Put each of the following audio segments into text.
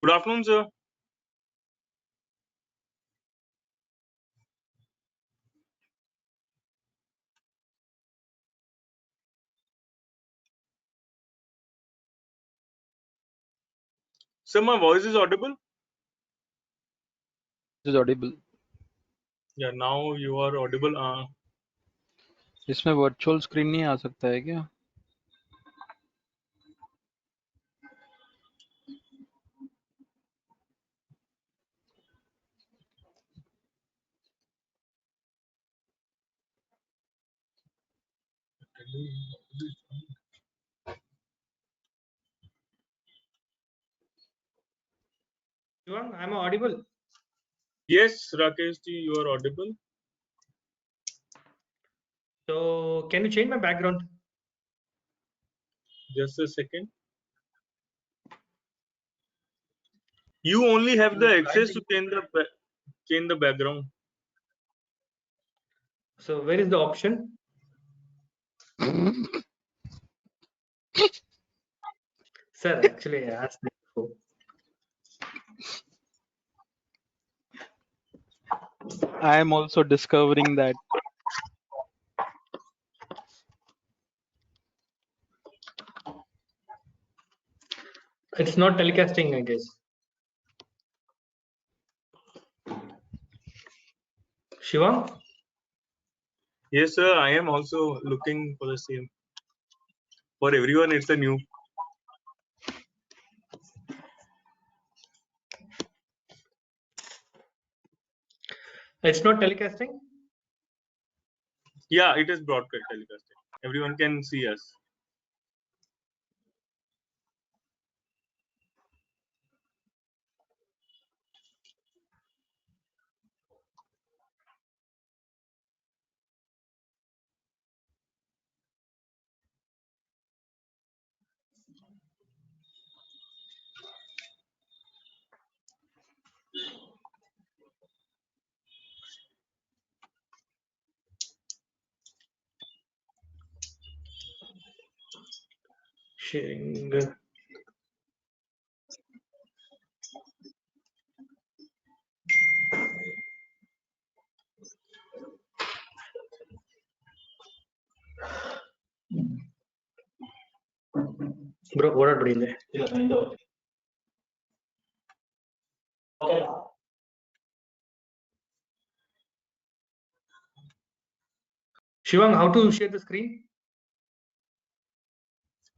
Good afternoon, sir. Sir, my voice is audible? is audible. Yeah, now you are audible. इसमें virtual screen नहीं आ सकता है क्या? Shivam, I'm audible. Yes, Rakesh ji, you are audible. So can you change my background? Just a second. You only have the access to change the background. So where is the option? Sir, actually I asked before. I am also discovering that. It's not telecasting, I guess. Shivam? Yes, sir. I am also looking for the same. For everyone, it's a new. It's not telecasting? Yeah, it is broadcast telecasting. Everyone can see us. Sharing. Bro, ಓಡಾಡ್ಬಿಡಿಂದೆ. Shivam, how to share the screen?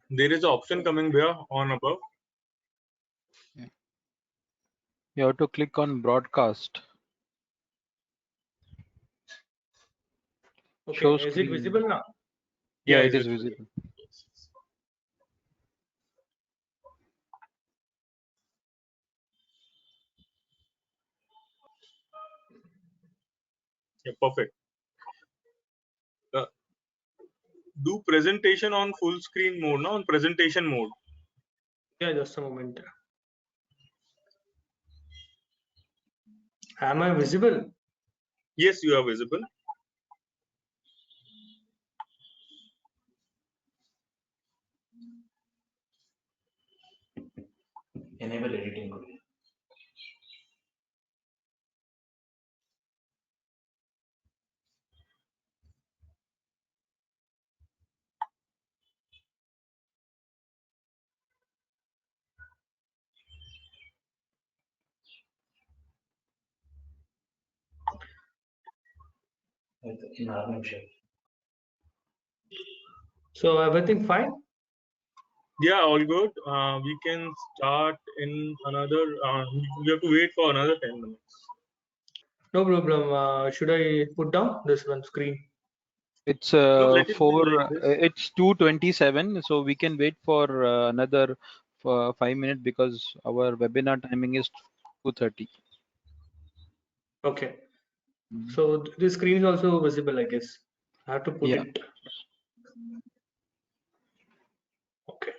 There is an option coming here on above. You have to click on broadcast. Okay, Show is it screen. visible now? Yeah, Yeah, it is visible. Yeah, perfect. Do presentation on full screen mode, no? On presentation mode. Yeah, just a moment. Am I visible? Yes, you are visible. Enable editing. Normal shape. So everything fine? Yeah, all good. We can start in another. We have to wait for another 10 minutes. No problem. Should I put down this one screen? It's No, let it be like this. it's 2:27, so we can wait for another 5 minutes because our webinar timing is 2:30. Okay. So the screen is also visible, I guess. I have to put Yeah. it. Okay.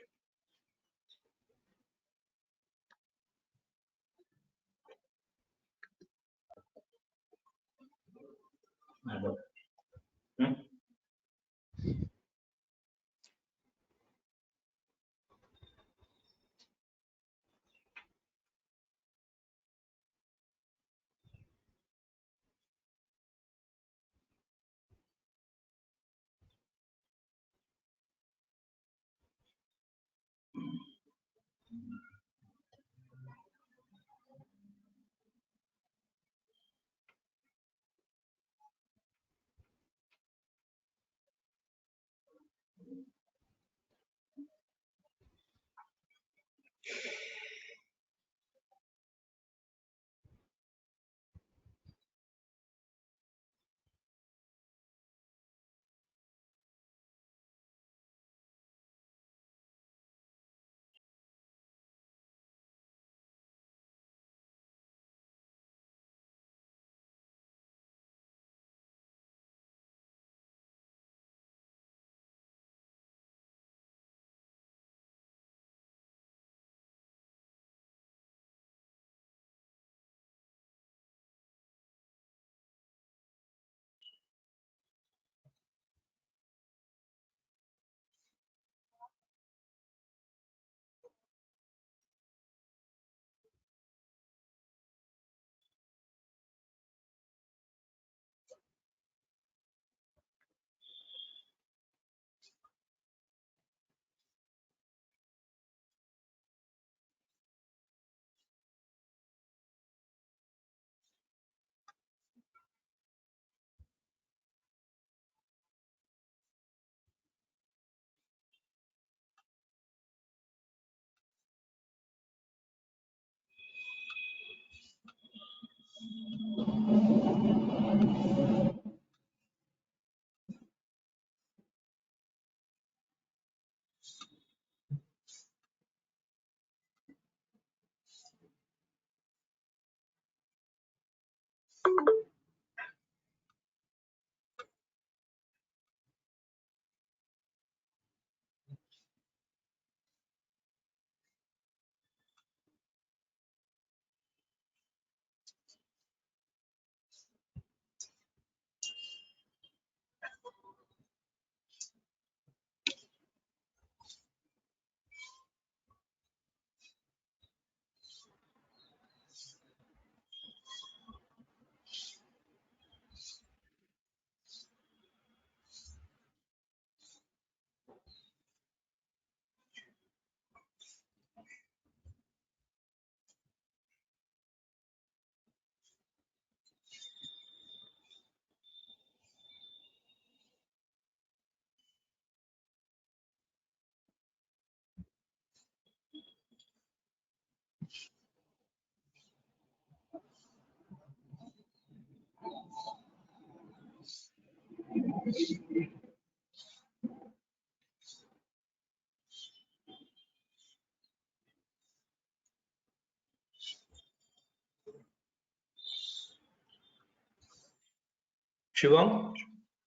Shivam,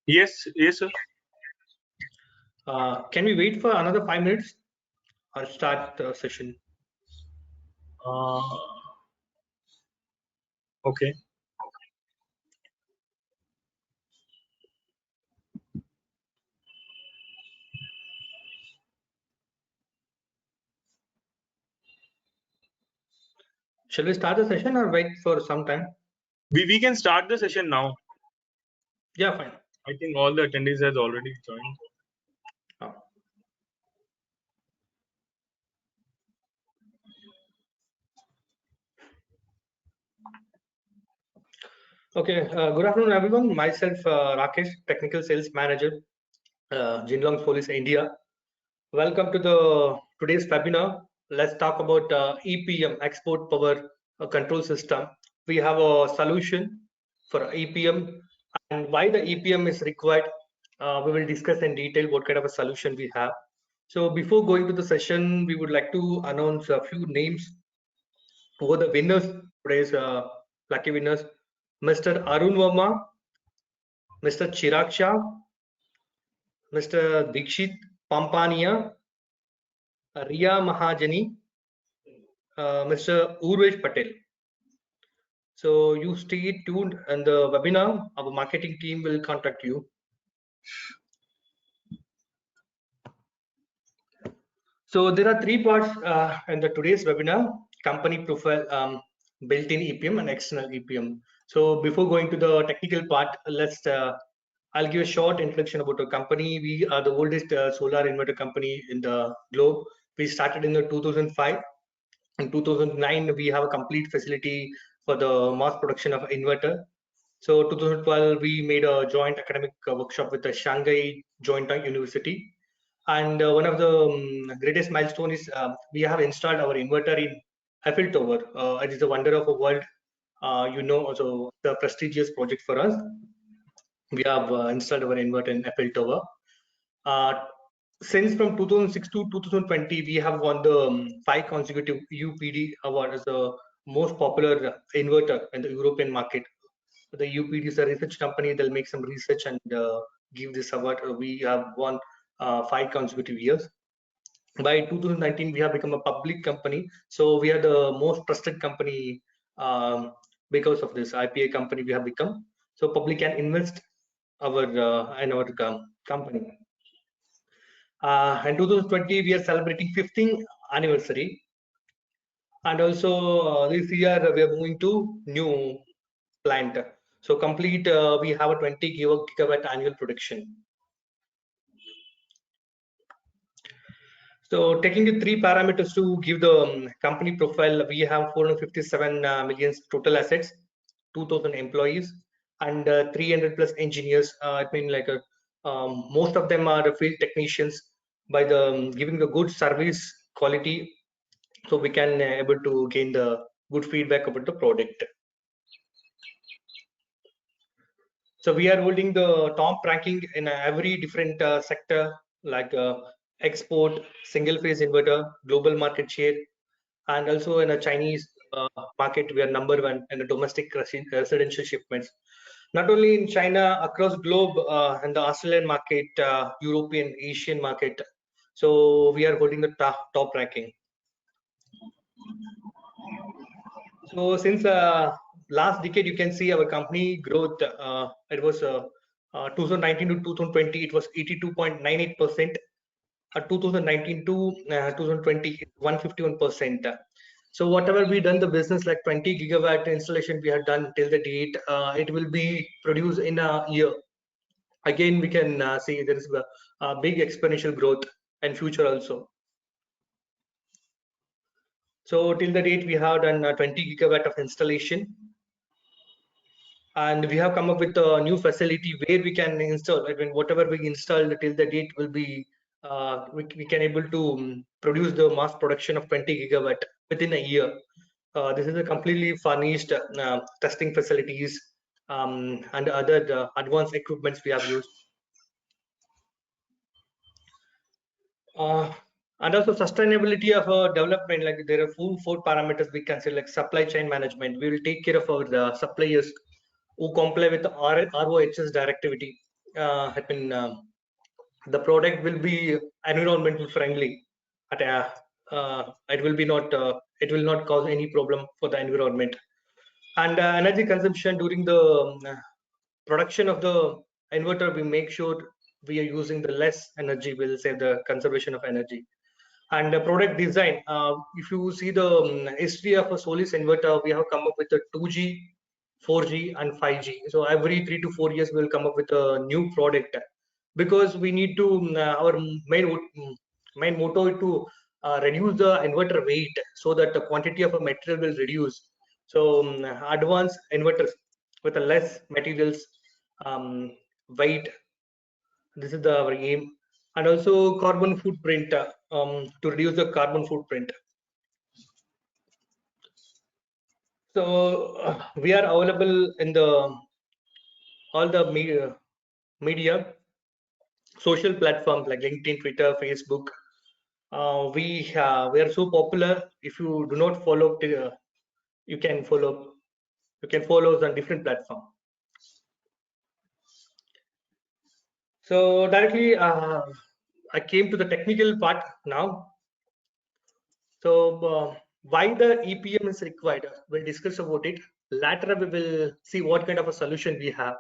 Yes, yes, sir. can we wait for another 5 minutes or start the session? Uh, okay. Shall we start the session or wait for some time? We can start the session now. Yeah, fine. I think all the attendees has already joined. Oh. Okay, good afternoon, everyone. Myself, Rakesh, Technical Sales Manager, Jinlong Police India. Welcome to the today's webinar. Let's talk about EPM, Export Power Control System. We have a solution for EPM and why the EPM is required. We will discuss in detail what kind of a solution we have. So before going to the session, we would like to announce a few names who are the winners, today's lucky winners. Mr. Arun Verma, Mr. Chirag Shah, Mr. Dikshit Pampania, Riya Mahajani, Mr. Urvesh Patel. So you stay tuned and the webinar, our marketing team will contact you. So there are 3 parts in the today's webinar: company profile, built-in EPM and external EPM. So before going to the technical part, I'll give a short introduction about the company. We are the oldest solar inverter company in the globe. We started in the 2005. In 2009, we have a complete facility for the mass production of inverter. So 2012, we made a joint academic workshop with the Shanghai Joint University. And one of the greatest milestone is we have installed our inverter in Eiffel Tower. It is the wonder of the world, also the prestigious project for us. We have installed our inverter in Eiffel Tower. Since from 2006 to 2020, we have won the 5 consecutive UPD award as the most popular inverter in the European market. The UPD is a research company. They'll make some research and give this award. We have won 5 consecutive years. By 2019, we have become a public company. So we are the most trusted company because of this IPA company we have become. So public can invest in our company. In 2020, we are celebrating 15th anniversary. And also this year we are moving to new plant. So complete, we have a 20 gigawatt annual production. So taking the 3 parameters to give the company profile, we have 457 million total assets, 2,000 employees, and 300 plus engineers. I mean, like most of them are field technicians. By the giving the good service quality, so we can able to gain the good feedback about the product. So we are holding the top ranking in every different sector, like export, single phase inverter, global market share, and also in a Chinese market, we are number 1 in the domestic residential shipments. Not only in China, across globe, in the Australian market, European, Asian market. So we are holding the top ranking. So since last decade, you can see our company growth. It was 2019 to 2020, it was 82.98%. 2019 to 2020, 151%. So whatever we done the business, like 20 gigawatt installation we have done till the date, it will be produced in a year. Again, we can see there is a big exponential growth in future also. So till the date we have done 20 gigawatt of installation, and we have come up with a new facility where we can install. I mean, whatever we install till the date will be we can able to produce the mass production of 20 gigawatt within a year. This is a completely furnished testing facilities and other advanced equipments we have used. And also sustainability of development, like there are four parameters we consider, like supply chain management. We will take care of our suppliers who comply with the ROHS directivity. I mean, the product will be environmental friendly. It will be not. It will not cause any problem for the environment. And energy consumption during the production of the inverter, we make sure we are using the less energy. We'll save the conservation of energy. And the product design, if you see the history of a Solis inverter, we have come up with a 2G, 4G, and 5G. So every 3 to 4 years, we'll come up with a new product, because we need to our main motto is to reduce the inverter weight, so that the quantity of a material will reduce. So advanced inverters with a less materials, weight. This is our aim. And also carbon footprint, to reduce the carbon footprint. So we are available in the all the media, social platforms like LinkedIn, Twitter, Facebook. We are so popular. If you do not follow, you can follow. You can follow us on different platforms. So directly, I came to the technical part now. So why the EPM is required, we'll discuss about it. Later we will see what kind of a solution we have.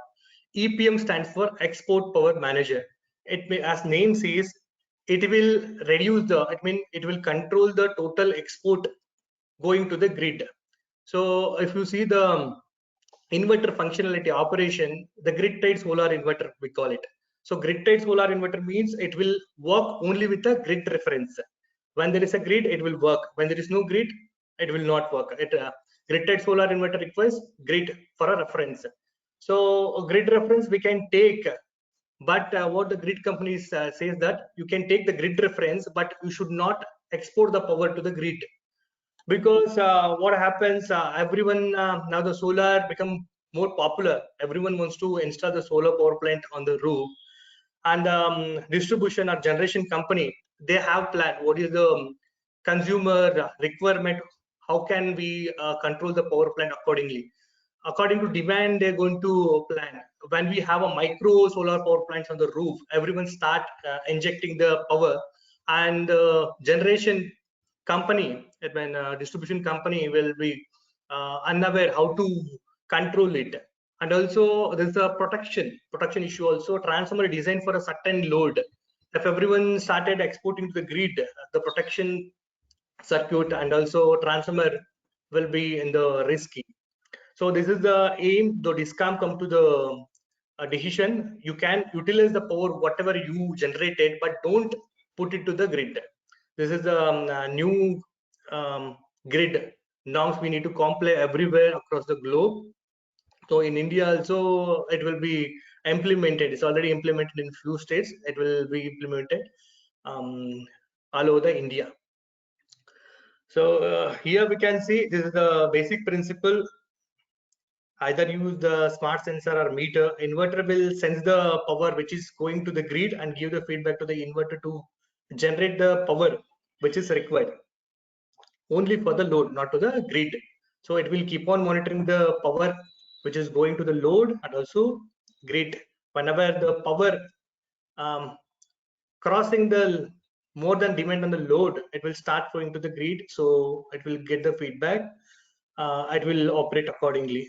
EPM stands for Export Power Manager. It may, as name says, it will reduce the, it will control the total export going to the grid. So if you see the inverter functionality operation, the grid tied solar inverter, we call it. So grid tied solar inverter means it will work only with a grid reference. When there is a grid, it will work. When there is no grid, it will not work. Grid tied solar inverter requires grid for a reference. So a grid reference we can take, but what the grid companies says that you can take the grid reference, but you should not export the power to the grid. Because what happens, everyone now the solar become more popular. Everyone wants to install the solar power plant on the roof, and distribution or generation company, they have plan what is the consumer requirement, how can we control the power plant accordingly. According to demand, they're going to plan. When we have a micro solar power plants on the roof, everyone start injecting the power, and generation company, when distribution company will be unaware how to control it. And also there's a protection issue also. Transformer designed for a certain load. If everyone started exporting to the grid, the protection circuit and also transformer will be in the risky. So this is the aim. The DISCOM come to the decision. You can utilize the power whatever you generated, but don't put it to the grid. This is the new grid norms we need to comply everywhere across the globe. So in India also it will be implemented. It's already implemented in few states. It will be implemented all over the India. So here we can see this is the basic principle. Either use the smart sensor or meter. Inverter will sense the power which is going to the grid and give the feedback to the inverter to generate the power which is required only for the load, not to the grid. So it will keep on monitoring the power which is going to the load and also grid. Whenever the power crossing the more than demand on the load, it will start going to the grid. So it will get the feedback. It will operate accordingly.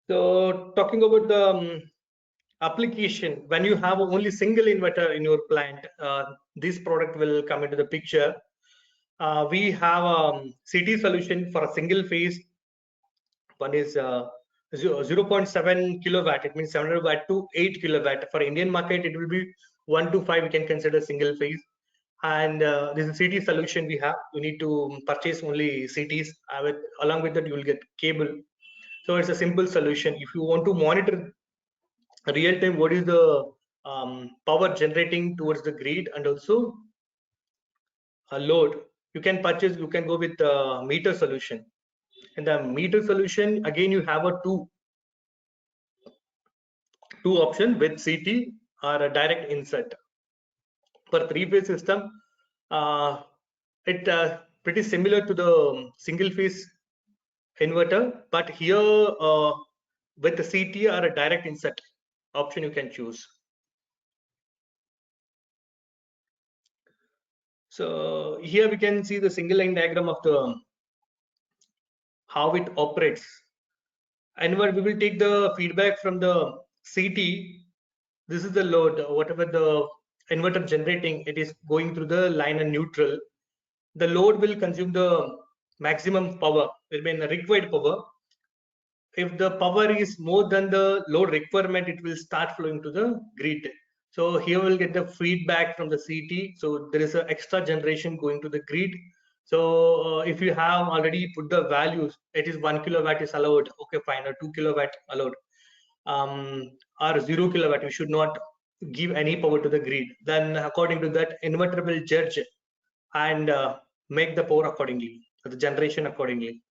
So talking about the application, when you have only single inverter in your plant, this product will come into the picture. We have a CT solution for a single phase. One is 0.7 kilowatt. It means 700 watt to 8 kilowatt. For Indian market, it will be 1 to 5. We can consider single phase. And this is a CT solution we have. You need to purchase only CTs. Along with that, you will get cable. So it's a simple solution. If you want to monitor real time what is the power generating towards the grid and also a load, you can go with the meter solution. And the meter solution, again, you have a two two options with CT or a direct insert. For three-phase system, it pretty similar to the single-phase inverter, but here with the CT or a direct insert option you can choose. So here we can see the single line diagram of the how it operates. And when we will take the feedback from the CT, this is the load, whatever the inverter generating, it is going through the line and neutral. The load will consume the maximum power, it means the required power. If the power is more than the load requirement, it will start flowing to the grid. So here we'll get the feedback from the CT. So there is an extra generation going to the grid. So if you have already put the values, it is 1 kilowatt is allowed. Okay, fine, or 2 kilowatt allowed. Or 0 kilowatt, we should not give any power to the grid. Then according to that, inverter will judge and make the power accordingly, the generation accordingly.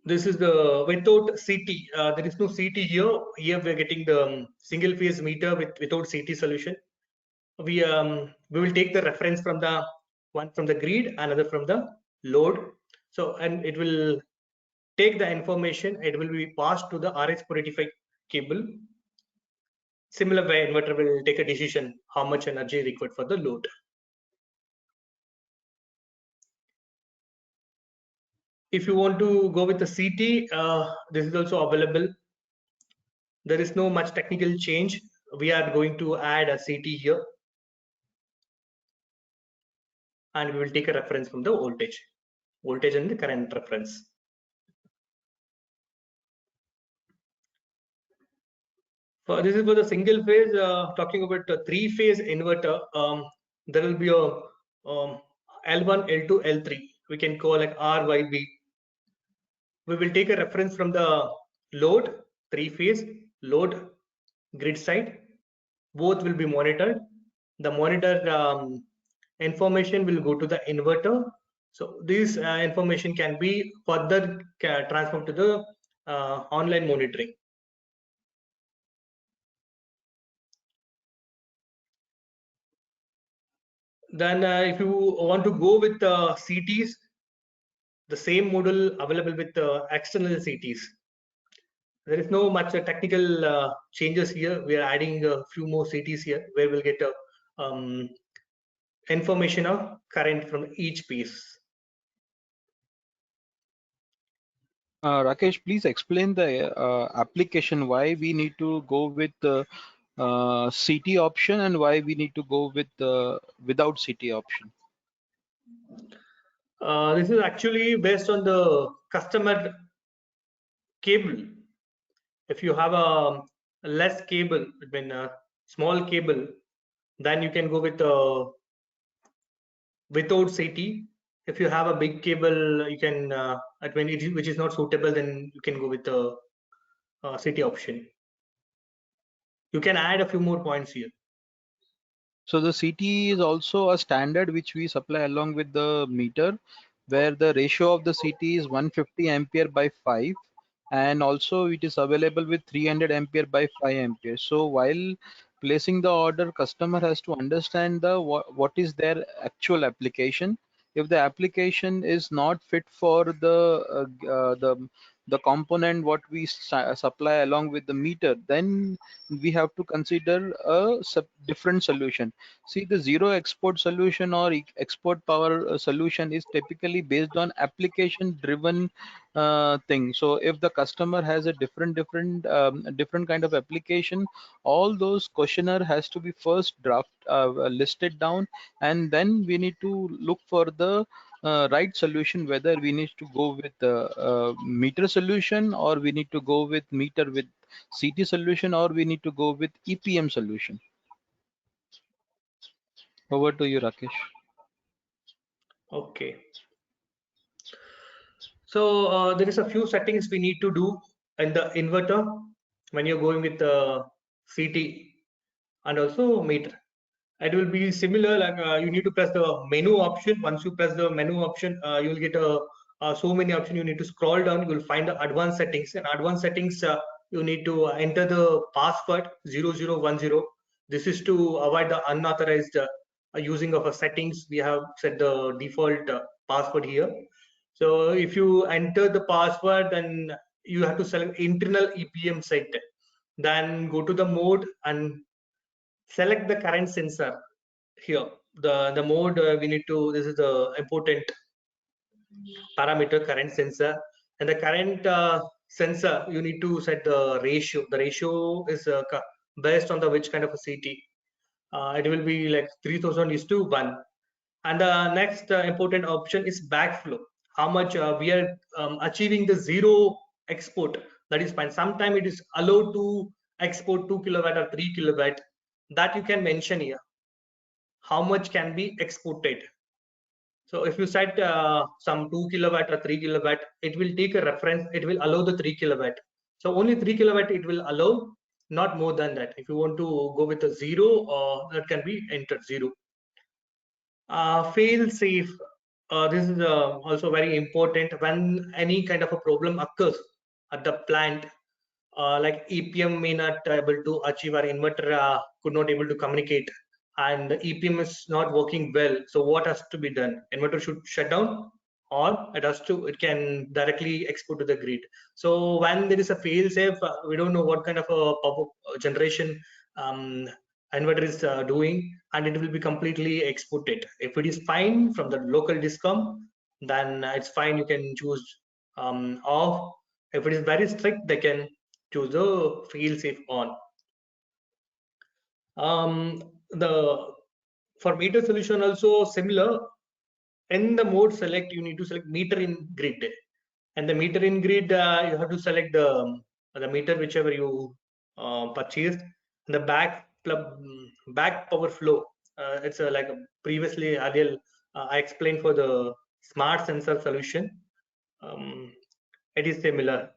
This is the without CT. There is no CT here. Here we are getting the single phase meter without CT solution. We will take the reference from the one from the grid, another from the load. So and it will take the information. It will be passed to the RS-485 cable. Similar way, inverter will take a decision how much energy required for the load. If you want to go with the CT, this is also available. There is no much technical change. We are going to add a CT here. And we will take a reference from the voltage and the current reference. This is for the single phase. Talking about the three-phase inverter, there will be a L1, L2, L3. We can call like R, Y, B. We will take a reference from the load, three-phase, load, grid side. Both will be monitored. The monitor information will go to the inverter. So this information can be further transferred to the online monitoring. Then if you want to go with CTs, the same model available with external CTs. There is no much technical changes here. We are adding a few more CTs here where we'll get information of current from each piece. Rakesh, please explain the application, why we need to go with the CT option and why we need to go with without CT option. This is actually based on the customer cable. If you have a less cable, I mean a small cable, then you can go with without CT. If you have a big cable, you can which is not suitable, then you can go with the CT option. You can add a few more points here. So the CT is also a standard which we supply along with the meter, where the ratio of the CT is 150 ampere by 5, and also it is available with 300 ampere by 5 ampere. So while placing the order, customer has to understand the what is their actual application. If the application is not fit for the component what we supply along with the meter, then we have to consider a different solution. See, the zero export solution or export power solution is typically based on application driven thing. So if the customer has a different kind of application, all those questionnaire has to be first listed down, and then we need to look for the right solution, whether we need to go with the meter solution, or we need to go with meter with CT solution, or we need to go with EPM solution. Over to you, Rakesh. Okay. So there is a few settings we need to do in the inverter when you're going with the CT and also meter. It will be similar, like you need to press the menu option. Once you press the menu option, you will get a so many options. You need to scroll down, you will find the advanced settings. And advanced settings, you need to enter the password 0010. This is to avoid the unauthorized using of a settings. We have set the default password here. So if you enter the password, then you have to select internal EPM set. Then go to the mode and select the current sensor here. The mode we need to, this is the important parameter, current sensor. And the current sensor, you need to set the ratio. The ratio is based on the which kind of a CT. It will be like 3000:1. And the next important option is backflow. How much we are achieving the zero export. That is fine. Sometimes it is allowed to export 2 kilowatt or 3 kilowatt. That you can mention here. How much can be exported? So if you set some 2 kilowatt or 3 kilowatt, it will take a reference. It will allow the 3 kilowatt. So only 3 kilowatt it will allow, not more than that. If you want to go with a zero, that can be entered 0. Fail safe. This is also very important when any kind of a problem occurs at the plant. Like EPM may not able to achieve, our inverter could not able to communicate, and the EPM is not working well. So what has to be done? Inverter should shut down, or it can directly export to the grid. So when there is a fail safe, we don't know what kind of a power generation inverter is doing, and it will be completely exported. If it is fine from the local discom, then it's fine. You can choose off. If it is very strict, they can choose the fail safe on. The for meter solution also similar. In the mode select, you need to select meter in grid, and the meter in grid you have to select the meter whichever you purchased. The back power flow, it's like previously earlier I explained for the smart sensor solution. It is similar.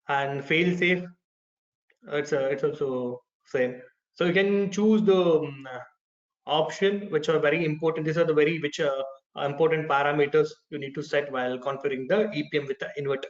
And fail safe, it's also same. So you can choose the option which are very important. These are the very important parameters you need to set while configuring the EPM with the inverter.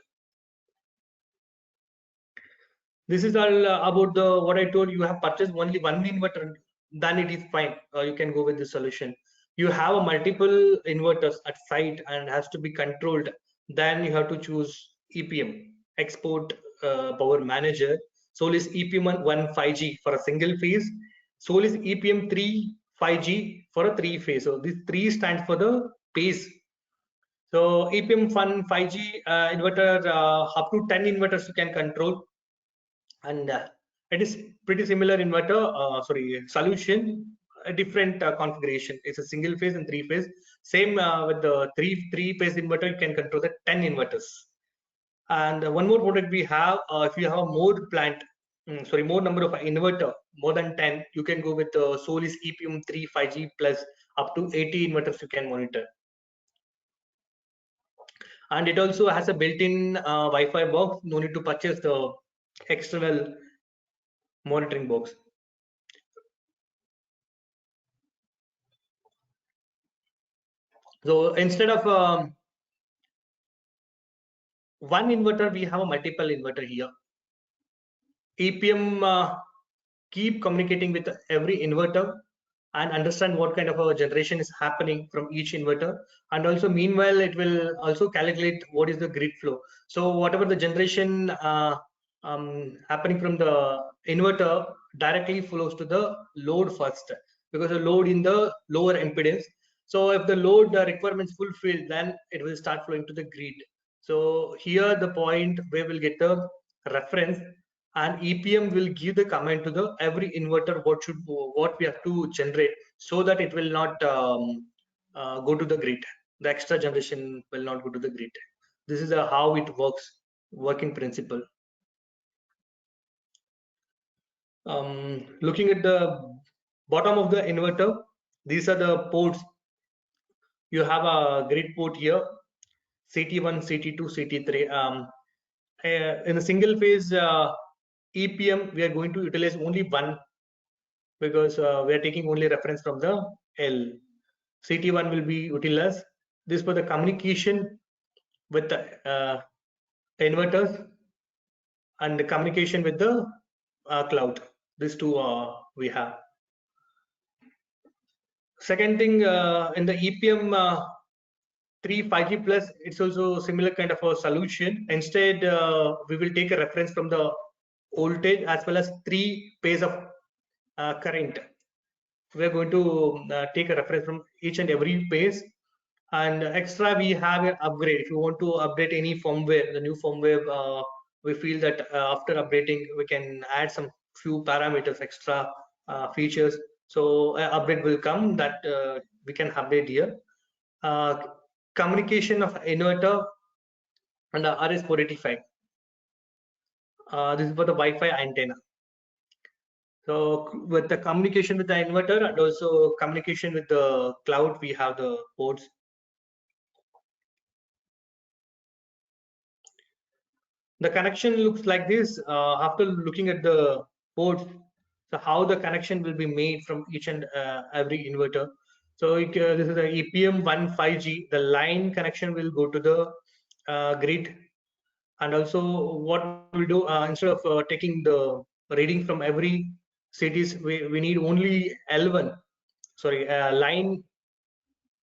This is all about the what I told you. Have purchased only one inverter, then it is fine. You can go with this solution. You have a multiple inverters at site and has to be controlled, then you have to choose EPM, export power manager. Solis EPM 1 5G for a single phase, Solis EPM 3 5G for a 3 phase. So this 3 stands for the phase. So EPM 1 5G inverter, up to 10 inverters you can control, and it is pretty similar inverter, solution, a different configuration. It's a single phase and 3 phase. Same with the three phase inverter, you can control the 10 inverters. And one more product we have, if you have a more plant, more number of inverter, more than 10, you can go with the Solis EPM 3 5G plus up to 80 inverters you can monitor. And it also has a built-in Wi-Fi box. No need to purchase the external monitoring box. So instead of one inverter, we have a multiple inverter here. EPM keep communicating with every inverter and understand what kind of a generation is happening from each inverter, and also meanwhile it will also calculate what is the grid flow. So whatever the generation happening from the inverter directly flows to the load first, because the load in the lower impedance. So if the load requirements fulfilled, then it will start flowing to the grid. So here the point where we'll get the reference, and EPM will give the command to the every inverter what we have to generate, so that it will not go to the grid. The extra generation will not go to the grid. This is how it works, working principle. Looking at the bottom of the inverter, these are the ports. You have a grid port here, CT1, CT2, CT3. In a single phase EPM, we are going to utilize only one, because we are taking only reference from the L. CT1 will be utilized. This for the communication with the inverters and the communication with the cloud. These two we have. Second thing, in the EPM 3 5G plus, it's also similar kind of a solution. Instead, we will take a reference from the voltage as well as 3 phase of current. We are going to take a reference from each and every phase. And extra, we have an upgrade. If you want to update any firmware, the new firmware, we feel that after updating, we can add some few parameters, extra features. So update will come that we can update here. Communication of inverter and RS485. This is for the Wi-Fi antenna. So with the communication with the inverter and also communication with the cloud, we have the ports. The connection looks like this after looking at the ports. So how the connection will be made from each and every inverter. So this is a EPM 1 5G. The line connection will go to the grid, and also what we do instead of taking the reading from every cities, we need only L1. Sorry, line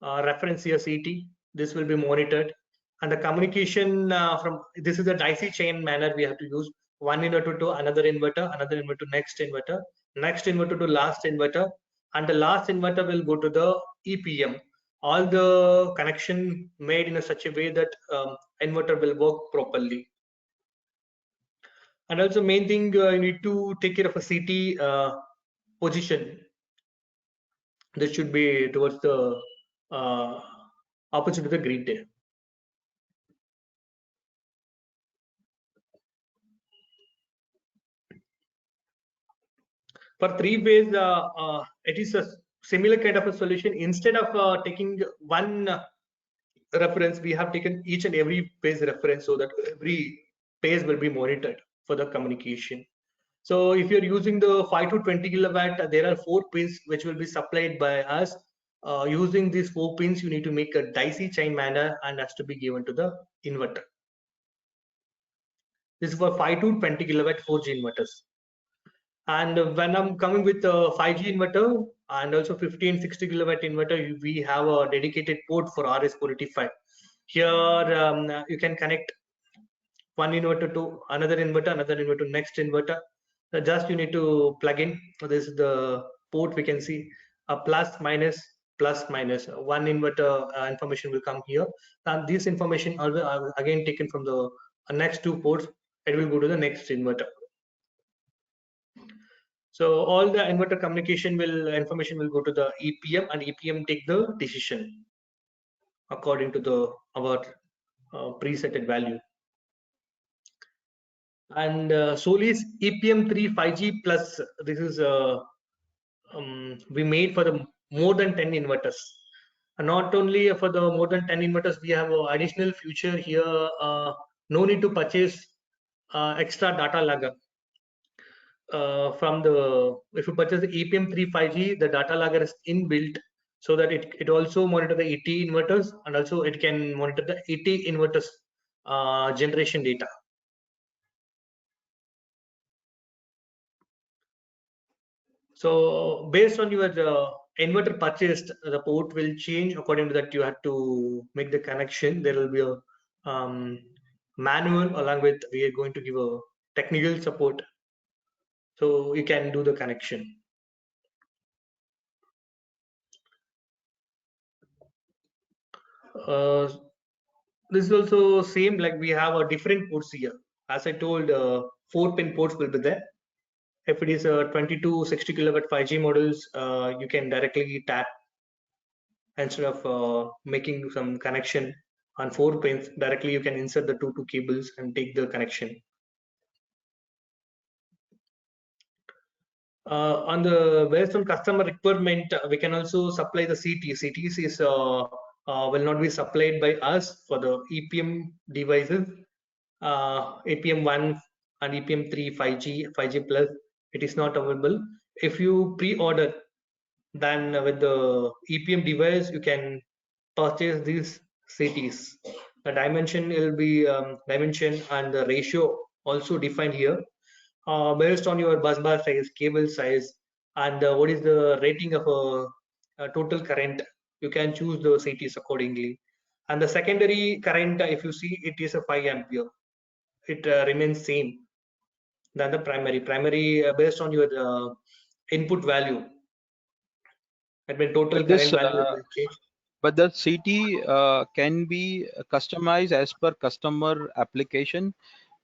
reference here CT. This will be monitored. And the communication from this is a dicey chain manner we have to use. One inverter to another inverter to next inverter to last inverter, and the last inverter will go to the EPM. All the connection made in such a way that inverter will work properly. And also main thing, you need to take care of a CT position. This should be towards the opposite to the grid. For 3 phase, it is a similar kind of a solution. Instead of taking one reference, we have taken each and every phase reference so that every phase will be monitored for the communication. So if you're using the 5 to 20 kilowatt, there are 4 pins which will be supplied by us. Using these 4 pins, you need to make a dicey chain manner and has to be given to the inverter. This is for 5 to 20 kilowatt 4G inverters. And when I'm coming with a 5G inverter and also 50 and 60 kilowatt inverter, we have a dedicated port for RS485. Here you can connect one inverter to another inverter to next inverter. Just you need to plug in. So this is the port we can see, a plus minus. One inverter information will come here, and this information are again taken from the next 2 ports. It will go to the next inverter. So all the inverter communication information will go to the EPM, and EPM take the decision according to our presetted value. And Solis EPM 3 5G plus, this is we made for the more than 10 inverters. And not only for the more than 10 inverters, we have an additional feature here. No need to purchase extra data logger. If you purchase the EPM 3 5G, the data logger is inbuilt, so that it also monitor the 80 inverters, and also it can monitor the 80 inverters generation data. So based on your inverter purchased, the port will change. According to that, you have to make the connection. There will be a manual, along with we are going to give a technical support, so you can do the connection. This is also same, like we have a different ports here. As I told, 4 pin ports will be there. If it is a 22 60 kilowatt 5G models, you can directly tap instead of making some connection on 4 pins. Directly you can insert the 2 cables and take the connection. On the based on customer requirement, we can also supply the CT. CTs is will not be supplied by us for the EPM devices. EPM 1 and EPM 3 5G plus, it is not available. If you pre-order, then with the EPM device you can purchase these CTs The dimension will be dimension and the ratio also defined here based on your bus bar size, cable size, and what is the rating of a total current. You can choose the CTs accordingly. And the secondary current, if you see, it is a 5 ampere. It remains same than the primary. Primary based on your input value. That means total But this, current value will change. but the CT can be customized as per customer application.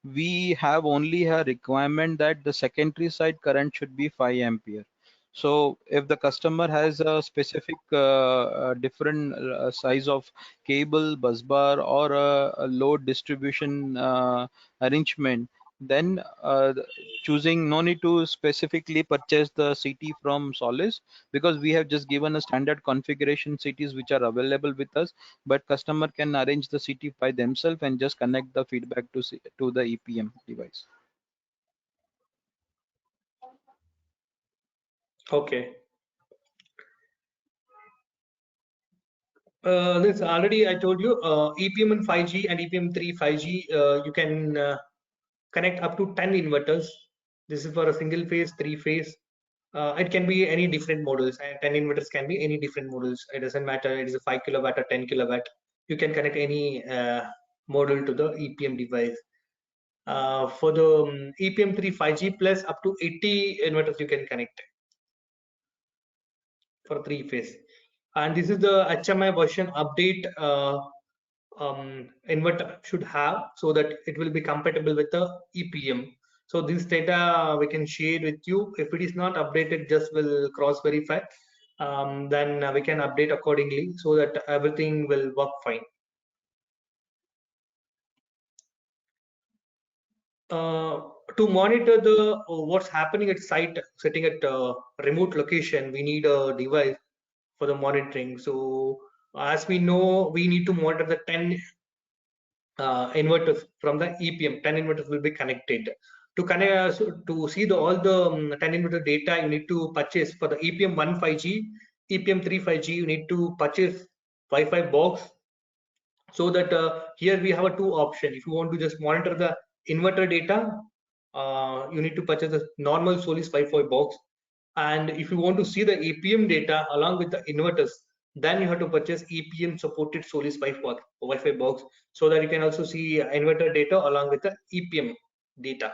We have only a requirement that the secondary side current should be 5 ampere. So if the customer has a specific different size of cable, bus bar, or a load distribution arrangement, then choosing, no need to specifically purchase the CT from Solis, because we have just given a standard configuration CTs which are available with us, but customer can arrange the CT by themselves and just connect the feedback to the EPM device. Okay. This already I told you EPM and 5G and EPM3 5G you can connect up to 10 inverters. This is for a single phase, 3-phase. It can be any different models, and 10 inverters can be any different models. It doesn't matter it is a 5 kilowatt or 10 kilowatt. You can connect any model to the EPM device. For the EPM3 5G plus up to 80 inverters you can connect for 3-phase. And this is the HMI version update inverter should have, so that it will be compatible with the EPM. So this data we can share with you. If it is not updated, just will cross verify. Then we can update accordingly so that everything will work fine. To monitor the what's happening at site, sitting at remote location, we need a device for the monitoring. So as we know, we need to monitor the 10 inverters from the EPM. 10 inverters will be connected. To connect, to see all the 10 inverter data, you need to purchase for the EPM 1 5G, EPM 3 5G. You need to purchase Wi-Fi box. So that here we have a 2 option. If you want to just monitor the inverter data, you need to purchase a normal Solis Wi-Fi box. And if you want to see the EPM data along with the inverters, then you have to purchase EPM supported Solis Wi-Fi box, so that you can also see inverter data along with the EPM data.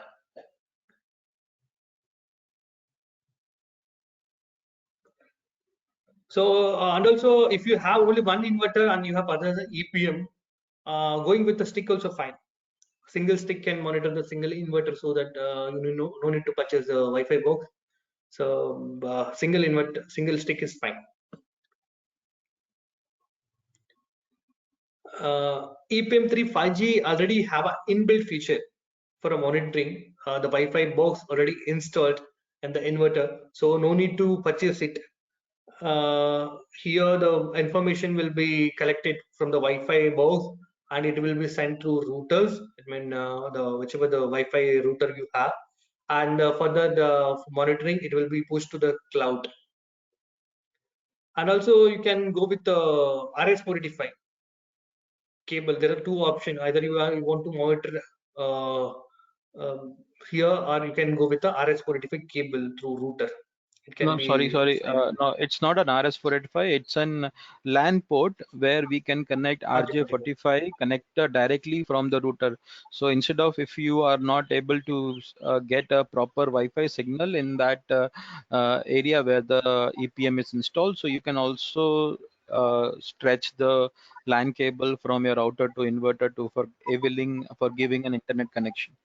So and also if you have only one inverter and you have other EPM, going with the stick also fine. Single stick can monitor the single inverter, so that you know, no need to purchase the Wi-Fi box. So single inverter, single stick is fine. EPM3 5G already have an inbuilt feature for a monitoring. The Wi-Fi box already installed and the inverter, so no need to purchase it. Here the information will be collected from the Wi-Fi box and it will be sent through routers. I mean whichever the Wi-Fi router you have, and further the monitoring, it will be pushed to the cloud. And also you can go with the RS485 cable. There are 2 options. Either you want to monitor here, or you can go with the RS485 cable through router. It can No, be sorry. No, it's not an RS485. It's an LAN port where we can connect RJ45 connector directly from the router. So instead of, if you are not able to get a proper Wi-Fi signal in that area where the EPM is installed, so you can also stretch the LAN cable from your router to inverter to for giving an internet connection.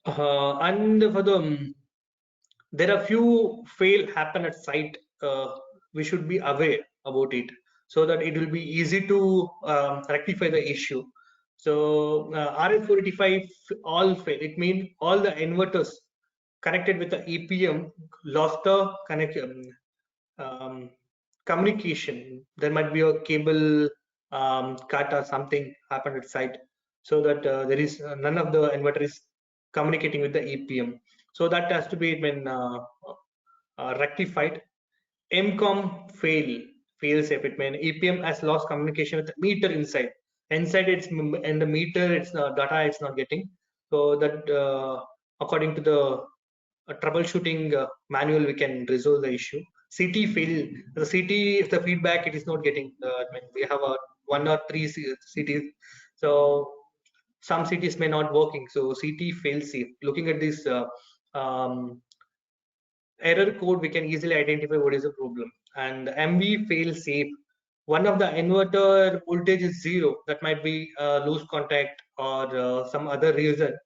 And for the there are few fail happen at site. We should be aware about it, so that it will be easy to rectify the issue. So RS485 all fail. It means all the inverters connected with the EPM lost the connection. Communication. There might be a cable cut or something happened at site, so that there is none of the inverter is communicating with the EPM. So that has to be rectified. MCOM fail safe. It means EPM has lost communication with the meter inside. Inside it's in the meter, it's data it's not getting. So that according to the troubleshooting manual, we can resolve the issue. CT fail. The CT, if the feedback it is not getting. I mean, we have a 1 or 3 CTs. So some CTs may not working. So CT fail safe. Looking at this error code, we can easily identify what is the problem. And MV fail safe. One of the inverter voltage is 0. That might be loose contact or some other reason.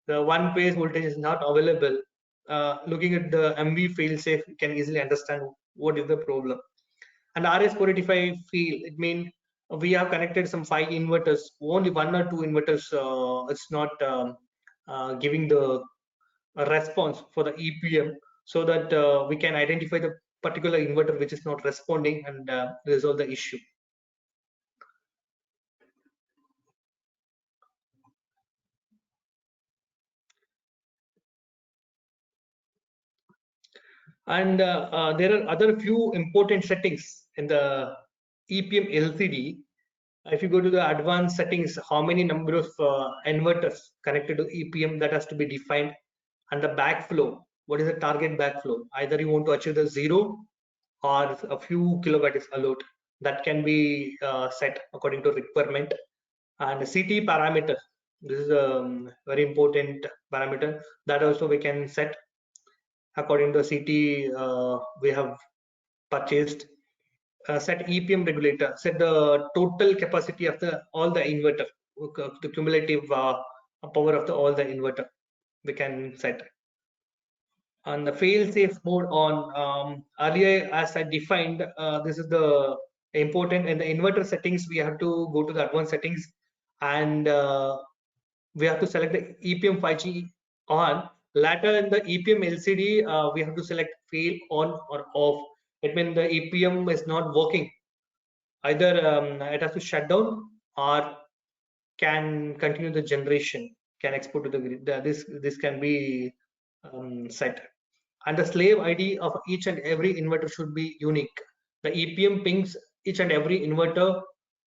The one phase voltage is not available. Looking at the MV fail safe, you can easily understand what is the problem. And RS485 fail, it means we have connected some 5 inverters, only 1 or 2 inverters. It's not giving the response for the EPM, so that we can identify the particular inverter which is not responding and resolve the issue. And there are other few important settings in the EPM LCD. If you go to the advanced settings, how many number of inverters connected to EPM, that has to be defined. And the backflow, what is the target backflow? Either you want to achieve the 0 or a few kilowatt is allowed. That can be set according to requirement. And CT parameter, this is a very important parameter, that also we can set according to CT we have purchased. Set EPM regulator, set the total capacity of the all the inverter, the cumulative power of the all the inverter we can set. On the fail-safe mode on earlier, as I defined, this is the important. In the inverter settings, we have to go to the advanced settings, and we have to select the EPM 5G on. Later in the EPM LCD, we have to select fail on or off. It means the EPM is not working. Either it has to shut down or can continue the generation, can export to the grid. This can be set. And the slave ID of each and every inverter should be unique. The EPM pings each and every inverter,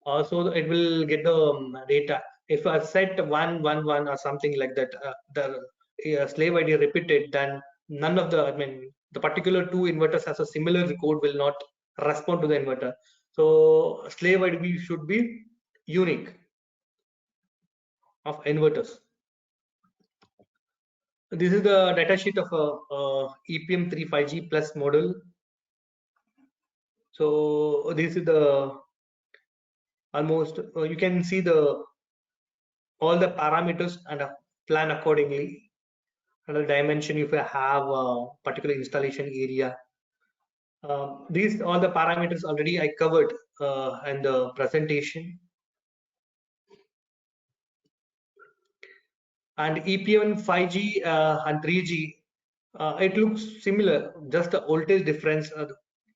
so it will get the data. If I set 111 or something like that, the slave ID repeated, then none of the, I mean, the particular 2 inverters has a similar code will not respond to the inverter. So slave ID should be unique of inverters. This is the datasheet of a EPM 35G plus model. So this is the almost you can see the all the parameters and plan accordingly. And the dimension, if you have a particular installation area. These all the parameters already I covered in the presentation. And EPM 5G and 3G, it looks similar, just the voltage difference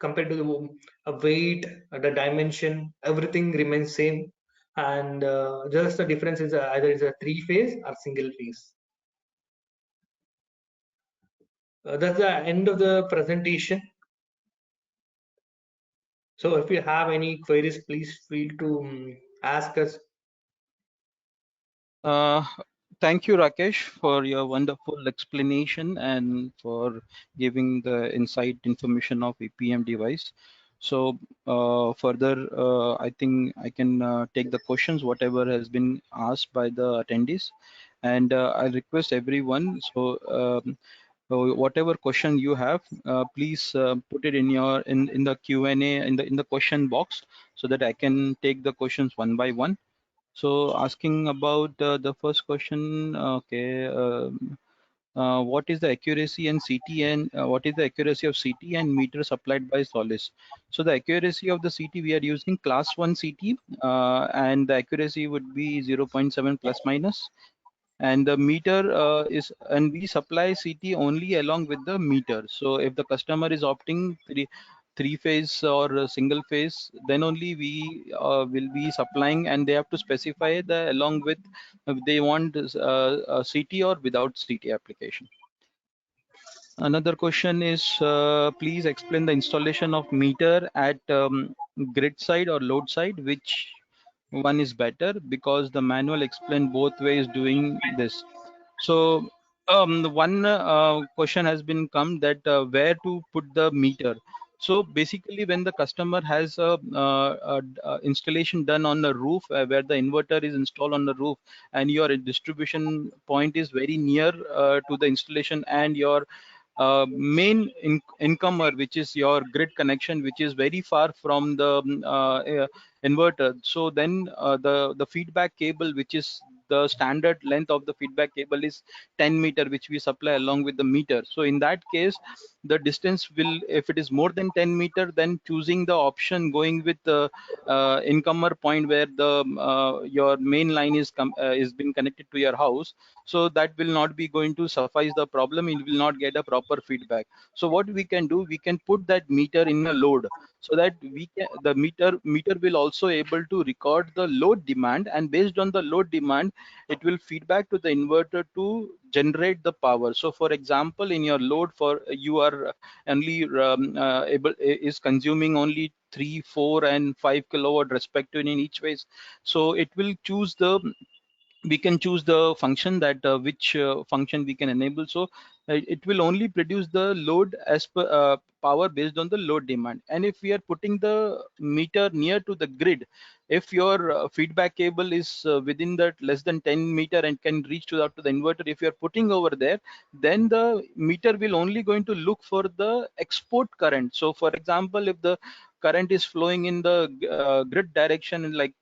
compared to the weight, the dimension, everything remains same, and just the difference is either is a 3-phase or single phase. That's the end of the presentation. So if you have any queries, please feel to ask us. Thank you, Rakesh, for your wonderful explanation and for giving the insight information of EPM device. So further, I think I can take the questions, whatever has been asked by the attendees. And I request everyone, so whatever question you have, please put it in your in the Q&A in the question box, so that I can take the questions one by one. So asking about the first question, okay, what is the accuracy and CT and what is the accuracy of CT and meter supplied by Solis? So the accuracy of the CT, we are using class 1 CT, and the accuracy would be 0.7 plus minus. And the meter and we supply CT only along with the meter. So if the customer is opting three phase or a single phase, then only we will be supplying, and they have to specify the along with they want a CT or without CT application. Another question is, please explain the installation of meter at grid side or load side, which one is better, because the manual explain both ways doing this. So the one question has been come that where to put the meter. So basically, when the customer has a installation done on the roof, where the inverter is installed on the roof, and your distribution point is very near to the installation, and your main incomer, which is your grid connection, which is very far from the inverter. So then the feedback cable, which is the standard length of the feedback cable, is 10 meter, which we supply along with the meter. So in that case, the distance will, if it is more than 10 meter, then choosing the option going with the incomer point where the your main line is being connected to your house. So that will not be going to suffice the problem. It will not get a proper feedback. So what we can do, we can put that meter in a load, so that we can, the meter will also able to record the load demand, and based on the load demand, it will feedback to the inverter to generate the power. So for example, in your load, for you are only is consuming only 3, 4 and 5 kilowatt respectively in each phase. So it will choose the, we can choose the function that which function we can enable. So it will only produce the load as per power based on the load demand. And if we are putting the meter near to the grid, if your feedback cable is within that less than 10 meter and can reach to up to the inverter, if you are putting over there, then the meter will only going to look for the export current. So for example, if the current is flowing in the grid direction, like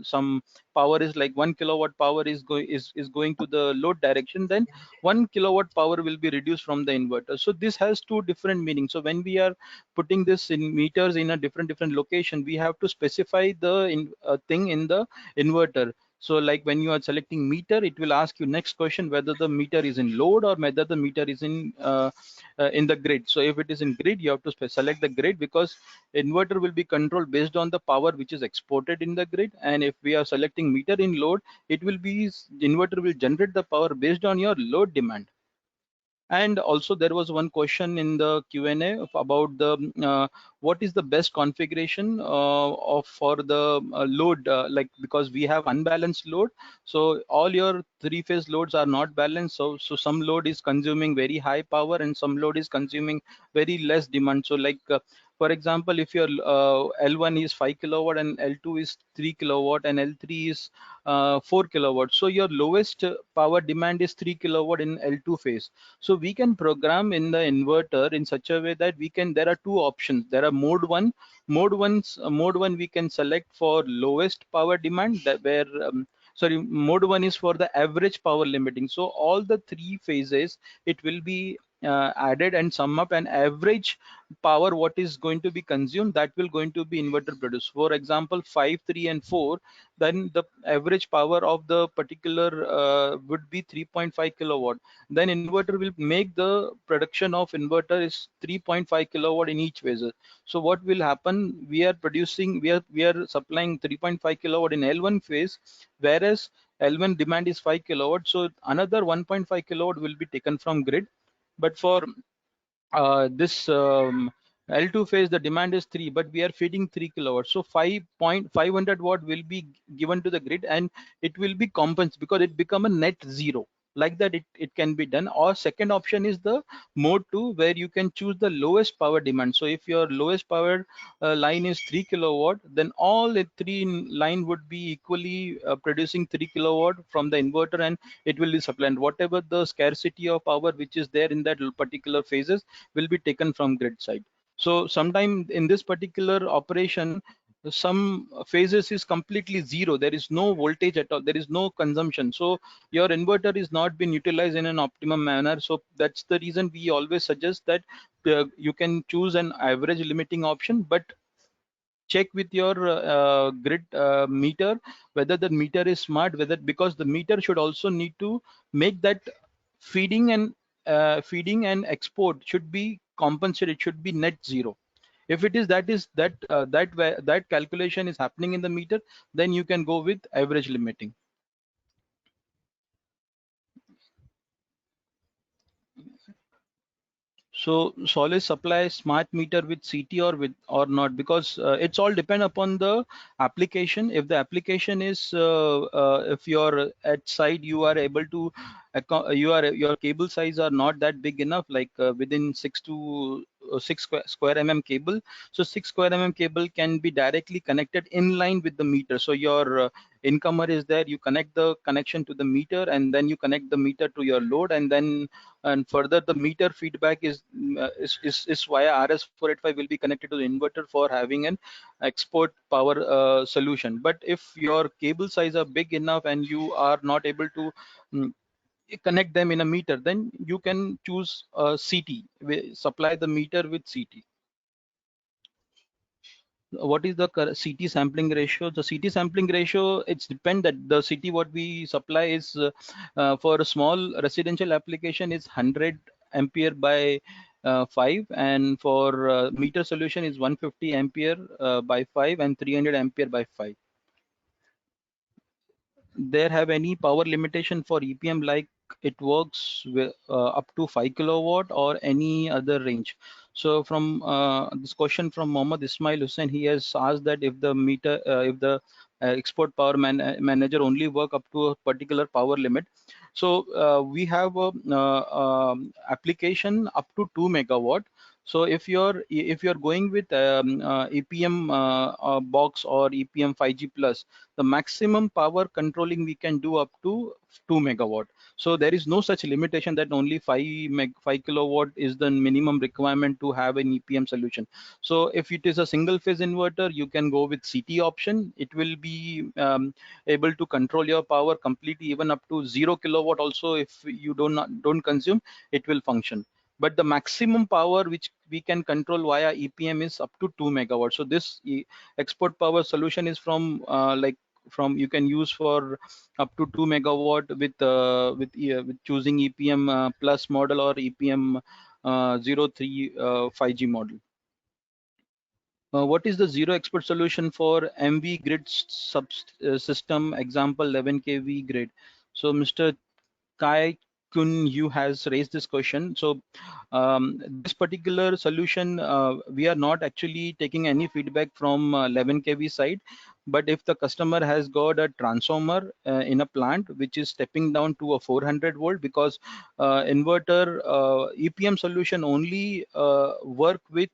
some power is like 1 kilowatt power is going to the load direction, then 1 kilowatt power will be reduced from the inverter. So this has two different meanings. So when we are putting this in meters in a different location, we have to specify the thing in the inverter. So like when you are selecting meter, it will ask you next question whether the meter is in load or whether the meter is in the grid. So if it is in grid, you have to select the grid, because inverter will be controlled based on the power which is exported in the grid. And if we are selecting meter in load, it will be, inverter will generate the power based on your load demand. And also there was one question in the Q&A about the what is the best configuration for the load, like, because we have unbalanced load. So all your three-phase loads are not balanced. So some load is consuming very high power and some load is consuming very less demand. So like for example, if your L1 is 5 kilowatt and L2 is 3 kilowatt and L3 is 4 kilowatt, so your lowest power demand is 3 kilowatt in L2 phase. So we can program in the inverter in such a way that we can, there are two options. There are mode one. Mode one we can select for lowest power demand, that where sorry, mode one is for the average power limiting. So all the three phases, it will be added and sum up, and average power what is going to be consumed, that will going to be inverter produce. For example, 5, 3 and 4, then the average power of the particular would be 3.5 kilowatt. Then inverter will make the production of inverter is 3.5 kilowatt in each phase. So what will happen, we are producing, we are supplying 3.5 kilowatt in L1 phase, whereas L1 demand is 5 kilowatt. So another 1.5 kilowatt will be taken from grid. But for this L2 phase, the demand is 3, but we are feeding 3 kilowatts. So 500 watt will be given to the grid, and it will be compensated because it become a net zero. Like that, it can be done. Or second option is the mode 2, where you can choose the lowest power demand. So if your lowest power line is 3 kilowatt, then all the three line would be equally producing 3 kilowatt from the inverter, and it will be supplied. Whatever the scarcity of power which is there in that particular phases will be taken from grid side. So sometime in this particular operation, some phases is completely zero. There is no voltage at all. There is no consumption. So your inverter is not been utilized in an optimum manner. So that's the reason we always suggest that you can choose an average limiting option, but check with your grid meter whether the meter is smart, whether, because the meter should also need to make that feeding and export should be compensated. It should be net zero. If it is that calculation is happening in the meter, then you can go with average limiting. So Solis supply smart meter with CT or not, because it's all depend upon the application. If the application is if you're at site, you are able to your cable size are not that big enough, like within 6 square mm cable. So 6 square mm cable can be directly connected in line with the meter. So your incomer is there, you connect the connection to the meter, and then you connect the meter to your load, and further the meter feedback is via RS485 will be connected to the inverter for having an export power solution. But if your cable size are big enough and you are not able to mm, connect them in a meter, then you can choose CT, supply the meter with CT. What is the CT sampling ratio? The CT sampling ratio, it's depend that the CT what we supply is for a small residential application is 100 ampere by 5, and for meter solution is 150 ampere by 5 and 300 ampere by 5. There have any power limitation for EPM, like it works with, up to 5 kilowatt or any other range? So from this question from Mohammad Ismail Hussain, he has asked that if the meter, if the export power manager only work up to a particular power limit. So we have a application up to 2 megawatt. So if you're going with EPM box or EPM 5G plus, the maximum power controlling we can do up to 2 megawatt. So there is no such limitation that only 5 kilowatt is the minimum requirement to have an EPM solution. So if it is a single phase inverter, you can go with CT option. It will be able to control your power completely, even up to 0 kilowatt also. If you don't consume, it will function. But the maximum power which we can control via EPM is up to 2 megawatts. So this export power solution is from you can use for up to 2 megawatt with choosing EPM plus model or EPM 03 5G model. What is the zero expert solution for MV grid system, example 11 kV grid? So Mr. Kai Kun Yu has raised this question. So this particular solution, we are not actually taking any feedback from 11 kV side. But if the customer has got a transformer in a plant which is stepping down to a 400 volt, because inverter EPM solution only work with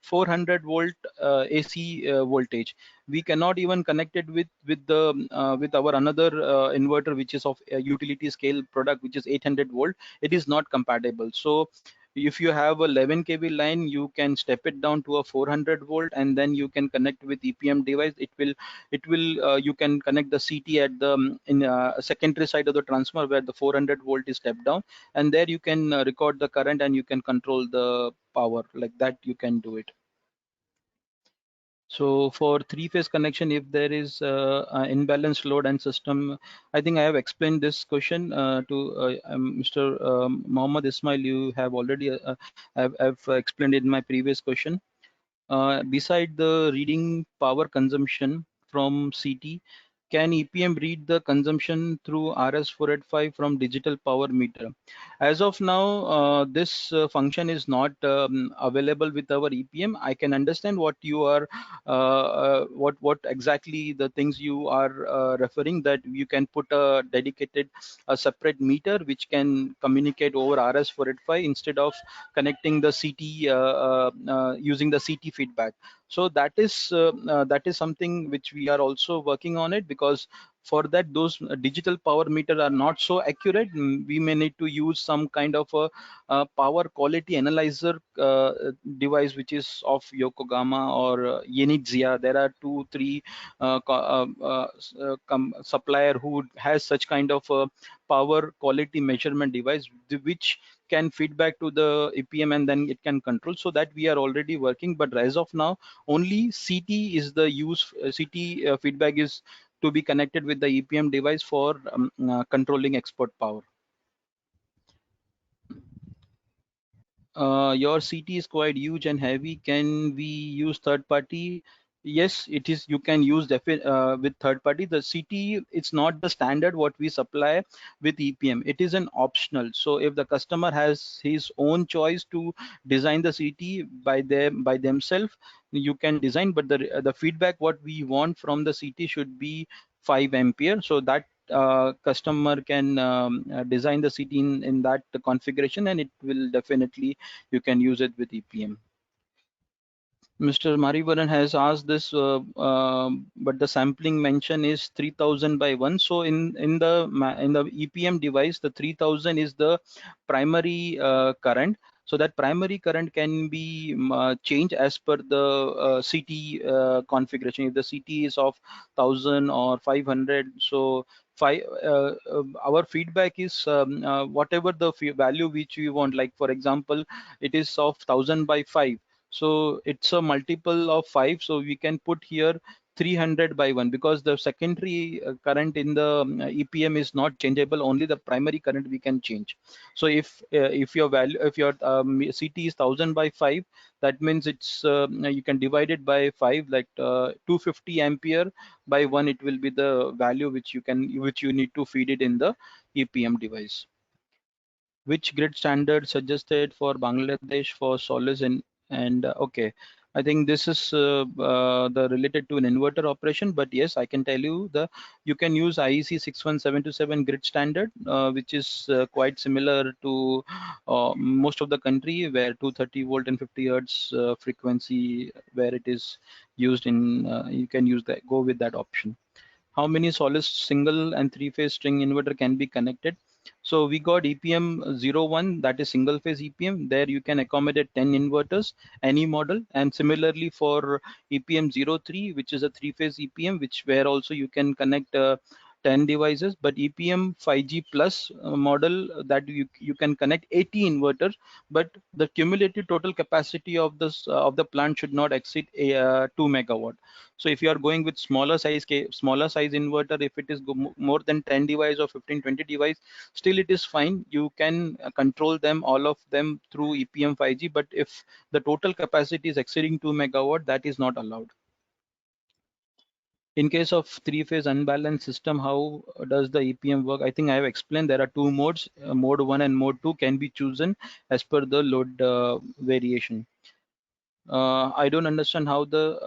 400 volt AC voltage. We cannot even connect it with our another inverter which is of utility scale product, which is 800 volt. It is not compatible. So if you have a 11 kV line, you can step it down to a 400 volt, and then you can connect with EPM device. It will you can connect the CT at the in secondary side of the transformer where the 400 volt is stepped down, and there you can record the current and you can control the power. Like that you can do it. So for three-phase connection, if there is imbalanced load and system, I think I have explained this question to Mr. Mohammad Ismail. You have already have explained it in my previous question. Beside the reading power consumption from CT, can EPM read the consumption through RS485 from digital power meter? As of now, this function is not available with our EPM. I can understand what you are, what exactly the things you are referring, that you can put a dedicated, a separate meter which can communicate over RS485 instead of connecting the CT using the CT feedback. So that is something which we are also working on it, because for that those digital power meter are not so accurate. We may need to use some kind of a power quality analyzer device which is of Yokohama or Yenixia. There are 2-3 supplier who has such kind of a power quality measurement device which can feedback to the EPM and then it can control. So that we are already working, but as of now only CT is the use. CT feedback is to be connected with the EPM device for controlling export power. Your CT is quite huge and heavy. Can we use third party? Yes, it is. You can use with third party. The CT, it's not the standard what we supply with EPM. It is an optional. So if the customer has his own choice to design the CT by themselves, you can design. But the feedback what we want from the CT should be 5 ampere. So that customer can design the CT in that configuration, and it will definitely you can use it with EPM. Mr. Marivaran has asked this, but the sampling mention is 3000 by 1. So in the EPM device, the 3000 is the primary current. So that primary current can be changed as per the CT configuration. If the CT is of 1000 or 500, so our feedback is whatever the value which we want. Like for example, it is of 1000 by 5. So it's a multiple of 5. So we can put here 300 by 1, because the secondary current in the EPM is not changeable. Only the primary current we can change. So if your value, if your CT is 1000 by 5, that means it's you can divide it by 5, like 250 ampere by 1. It will be the value which you need to feed it in the EPM device. Which grid standard suggested for Bangladesh for Solis and okay, I think this is the related to an inverter operation, but yes, I can tell you you can use IEC 61727 grid standard, which is quite similar to most of the country, where 230 volt and 50 hertz frequency where it is used in. You can use that. Go with that option. How many Solis single and three-phase string inverter can be connected? So we got EPM 01, that is single phase EPM. There you can accommodate 10 inverters, any model. And similarly for EPM 03, which is a three-phase EPM, which where also you can connect 10 devices. But EPM 5G plus model, that you can connect 80 inverters, but the cumulative total capacity of this of the plant should not exceed 2 megawatt. So if you are going with smaller size inverter, if it is more than 10 device or 15-20 device, still it is fine. You can control them, all of them, through EPM 5G. But if the total capacity is exceeding 2 megawatt, that is not allowed. In case of three-phase unbalanced system, how does the EPM work? I think I have explained. There are two modes, mode 1 and mode 2 can be chosen as per the load variation. I don't understand how to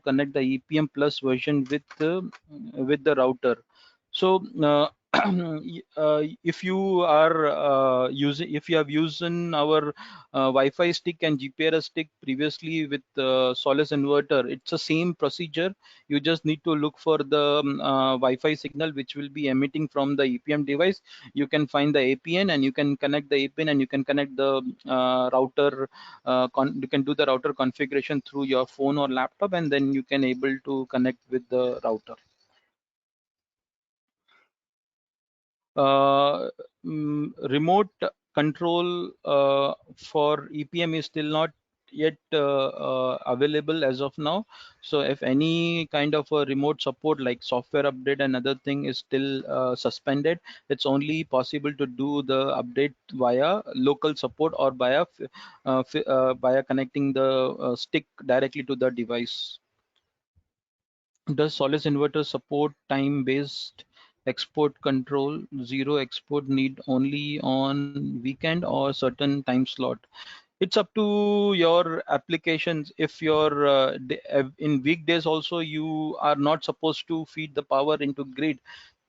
connect the EPM plus version with the router. So if you are if you have used our Wi-Fi stick and GPRS stick previously with Solis inverter, it's the same procedure. You just need to look for the Wi-Fi signal which will be emitting from the EPM device. You can find the APN and you can connect the APN and you can connect the router. You can do the router configuration through your phone or laptop, and then you can able to connect with the router. Remote control for EPM is still not yet available as of now. So if any kind of a remote support like software update and other thing is still suspended, it's only possible to do the update via local support or via connecting the stick directly to the device. Does Solis inverter support time-based export control? Zero export need only on weekend or certain time slot? It's up to your applications. If you're in weekdays also, you are not supposed to feed the power into grid.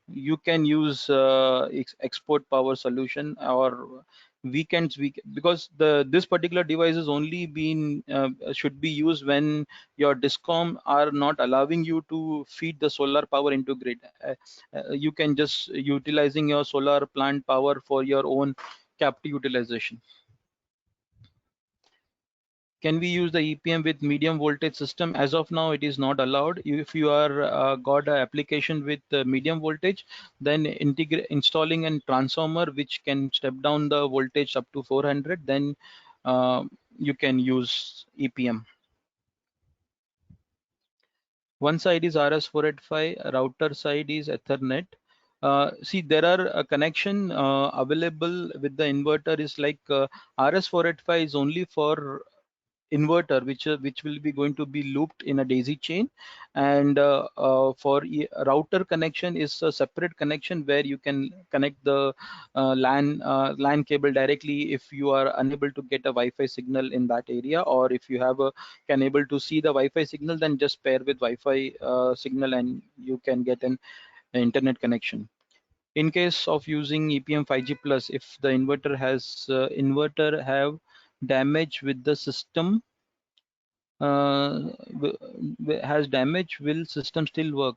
You can use export power solution or weekends because this particular device is only been should be used when your discom are not allowing you to feed the solar power into grid. You can just utilizing your solar plant power for your own captive utilization. Can we use the EPM with medium voltage system? As of now, it is not allowed. If you are got an application with medium voltage, then installing a transformer which can step down the voltage up to 400, then you can use EPM. One side is RS485, router side is Ethernet. See, there are a connection available with the inverter is like RS485 is only for inverter which will be going to be looped in a daisy chain, and for router connection is a separate connection where you can connect the LAN cable directly if you are unable to get a Wi-Fi signal in that area, or if you have a can able to see the Wi-Fi signal, then just pair with Wi-Fi signal and you can get an internet connection. In case of using EPM 5G plus, if the inverter have damage with the system, has damage, will system still work?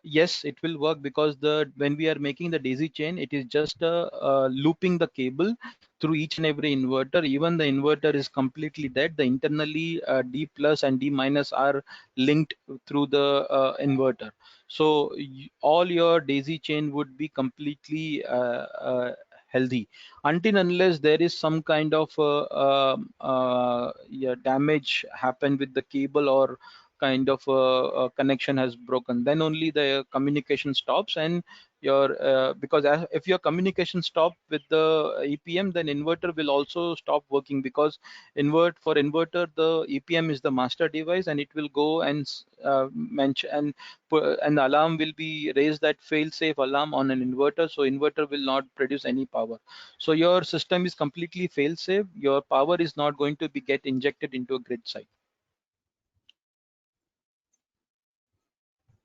Yes, it will work, because when we are making the daisy chain, it is just looping the cable through each and every inverter. Even the inverter is completely dead, the internally D plus and D minus are linked through the inverter. So all your daisy chain would be completely healthy, until unless there is some kind of yeah, damage happen with the cable, or kind of a connection has broken, then only the communication stops. And because if your communication stop with the EPM, then inverter will also stop working, because for inverter the EPM is the master device, and it will go and mention and the alarm will be raised, that fail safe alarm on an inverter, so inverter will not produce any power. So your system is completely fail safe, your power is not going to be get injected into a grid side.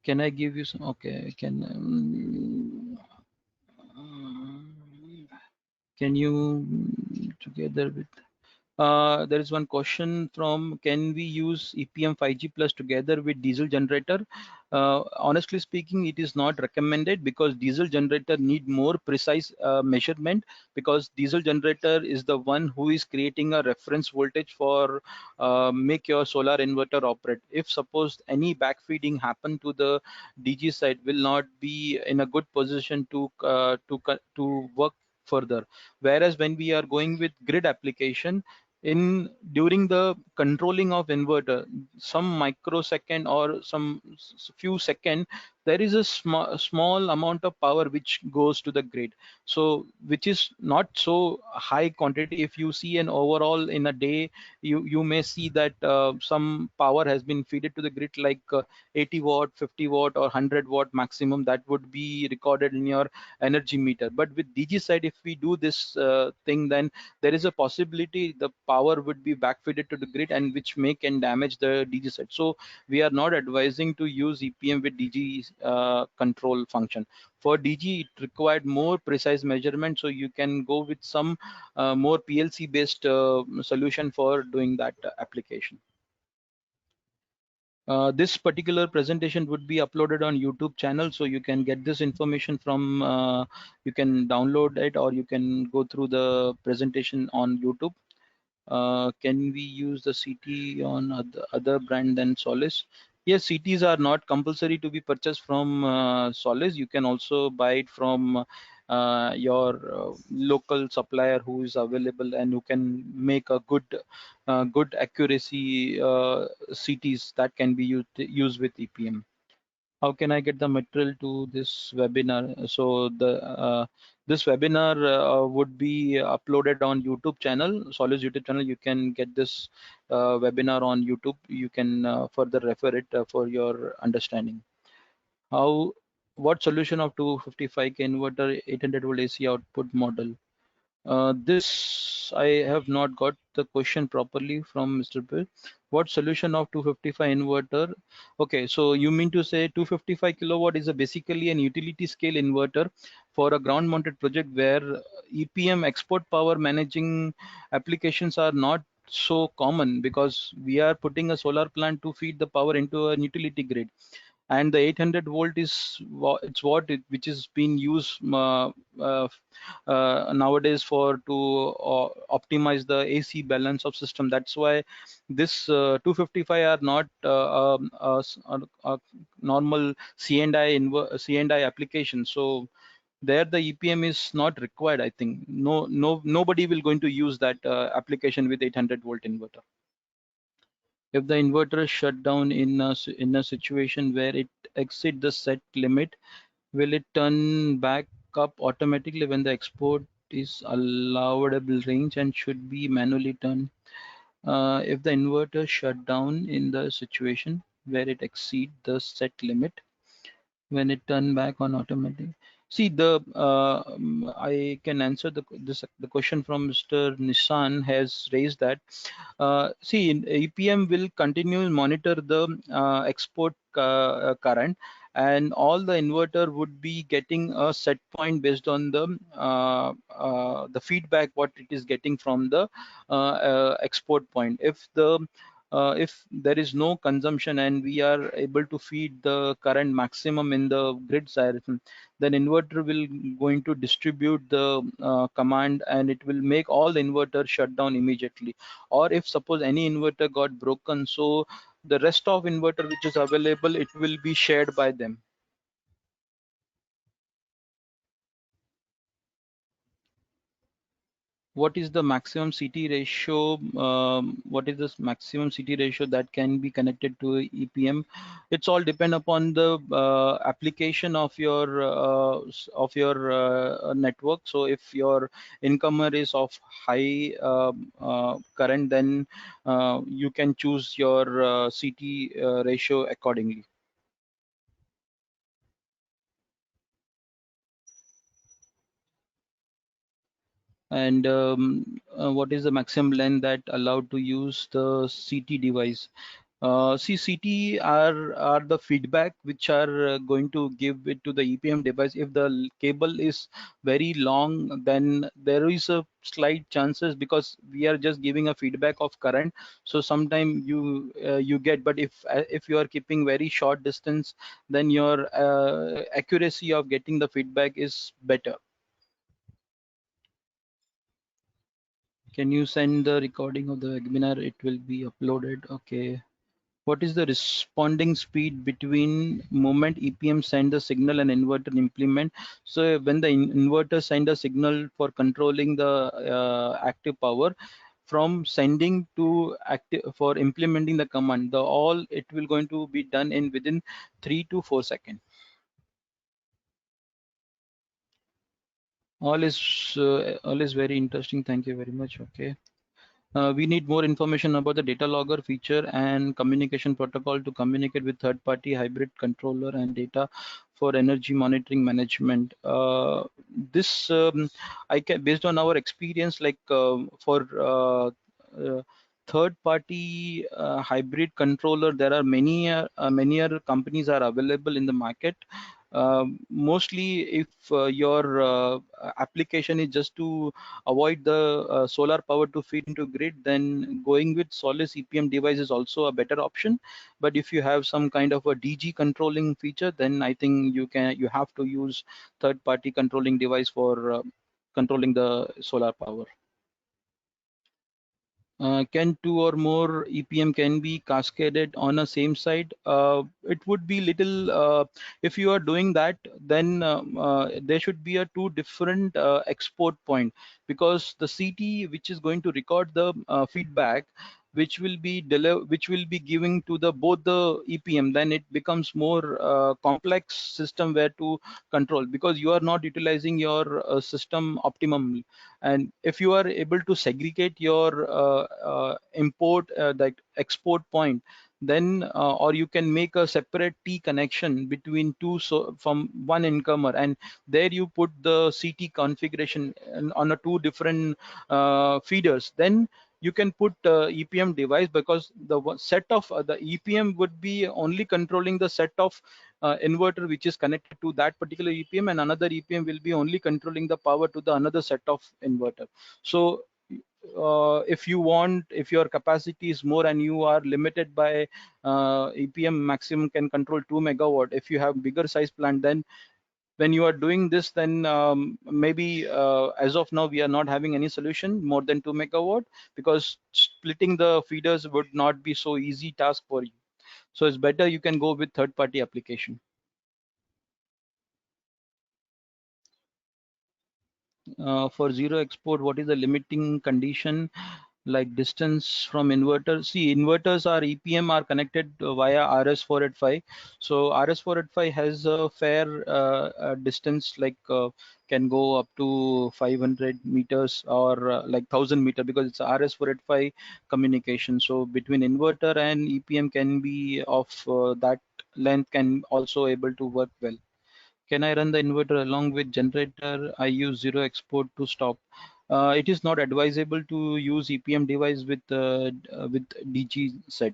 Can I give you some? Okay, can you together with there is one question from, can we use EPM 5G plus together with diesel generator? Honestly speaking, it is not recommended, because diesel generator need more precise measurement, because diesel generator is the one who is creating a reference voltage for make your solar inverter operate. If suppose any backfeeding happen to the DG side, will not be in a good position to work further. Whereas when we are going with grid application, during the controlling of inverter, some microsecond or some few second, there is a small amount of power which goes to the grid, so which is not so high quantity. If you see an overall in a day, you may see that some power has been fed to the grid, like 80 watt, 50 watt, or 100 watt maximum, that would be recorded in your energy meter. But with DG side, if we do this thing, then there is a possibility the power would be backfeeded to the grid, and which can damage the DG side. So we are not advising to use EPM with DG control function. For DG, it required more precise measurement, so you can go with some more PLC based solution for doing that application. This particular presentation would be uploaded on YouTube channel, so you can get this information from you can download it, or you can go through the presentation on YouTube. Can we use the CT on other brand than Solis? Yes, CTs are not compulsory to be purchased from Solis. You can also buy it from your local supplier who is available and who can make a good accuracy CTs that can be used with EPM. How can I get the material to this webinar? So this webinar would be uploaded on YouTube channel, Solis YouTube channel. You can get this webinar on YouTube. You can further refer it for your understanding. What solution of 255K inverter 800 volt AC output model? This I have not got the question properly from Mr. Bill. What solution of 255 inverter? Okay, so you mean to say 255 kilowatt is basically an utility scale inverter for a ground mounted project where EPM export power managing applications are not so common, because we are putting a solar plant to feed the power into a utility grid, and the 800 volt is which is being used nowadays for to optimize the AC balance of system. That's why this 255 are not a normal C&I application. So there the EPM is not required. I think nobody will going to use that application with 800 volt inverter. If the inverter is shut down in a situation where it exceeds the set limit, will it turn back up automatically when the export is allowable range and should be manually turned? If the inverter shut down in the situation where it exceed the set limit, when it turn back on automatic. See, I can answer the question from Mr. Nishan has raised that. See, EPM will continue monitor the export current, and all the inverter would be getting a set point based on the feedback what it is getting from the export point. If there is no consumption and we are able to feed the current maximum in the grid side, then inverter will going to distribute the command, and it will make all the inverter shut down immediately. Or if suppose any inverter got broken, so the rest of inverter which is available, it will be shared by them. What is the maximum CT ratio? What is the maximum CT ratio that can be connected to EPM? It's all depend upon the application of your network. So if your incomer is of high current, then you can choose your CT ratio accordingly. And what is the maximum length that allowed to use the CT device? See, CT are the feedback which are going to give it to the EPM device. If the cable is very long, then there is a slight chances, because we are just giving a feedback of current. So sometime you get, but if you are keeping very short distance, then your accuracy of getting the feedback is better. Can you send the recording of the webinar? It will be uploaded. Okay. What is the responding speed between moment EPM send the signal and inverter implement? So when the inverter send a signal for controlling the active power, from sending to active for implementing the command, it will going to be done in within 3 to 4 seconds. All is very interesting. Thank you very much. Okay. We need more information about the data logger feature and communication protocol to communicate with third-party hybrid controller and data for energy monitoring management. This I can, based on our experience, like for third-party hybrid controller, there are many other companies are available in the market. Mostly, if your application is just to avoid the solar power to feed into grid, then going with Solis EPM device is also a better option. But if you have some kind of a DG controlling feature, then I think you have to use third-party controlling device for controlling the solar power. Can two or more EPM can be cascaded on a same site? It would be little, if you are doing that, then there should be a two different export point, because the CT which is going to record the feedback, which will be giving to the both the EPM, then it becomes more complex system where to control, because you are not utilizing your system optimally. And if you are able to segregate your import like export point, then or you can make a separate T connection between two, so from one incomer, and there you put the CT configuration on a two different feeders, then you can put EPM device, because the set of the EPM would be only controlling the set of inverter which is connected to that particular EPM, and another EPM will be only controlling the power to the another set of inverter. So if your capacity is more and you are limited by EPM maximum can control 2 megawatt, if you have bigger size plant, then when you are doing this, then maybe as of now we are not having any solution more than 2 megawatt, because splitting the feeders would not be so easy task for you. So it's better you can go with third-party application. For zero export, what is the limiting condition? like distance from inverter. See, inverters are EPM are connected via RS485. So RS485 has a fair distance, like can go up to 500 meters or like 1000 meter, because it's RS485 communication. So between inverter and EPM can be of that length, can also able to work well. Can I run the inverter along with generator? I use zero export to stop. It is not advisable to use EPM device with DG set.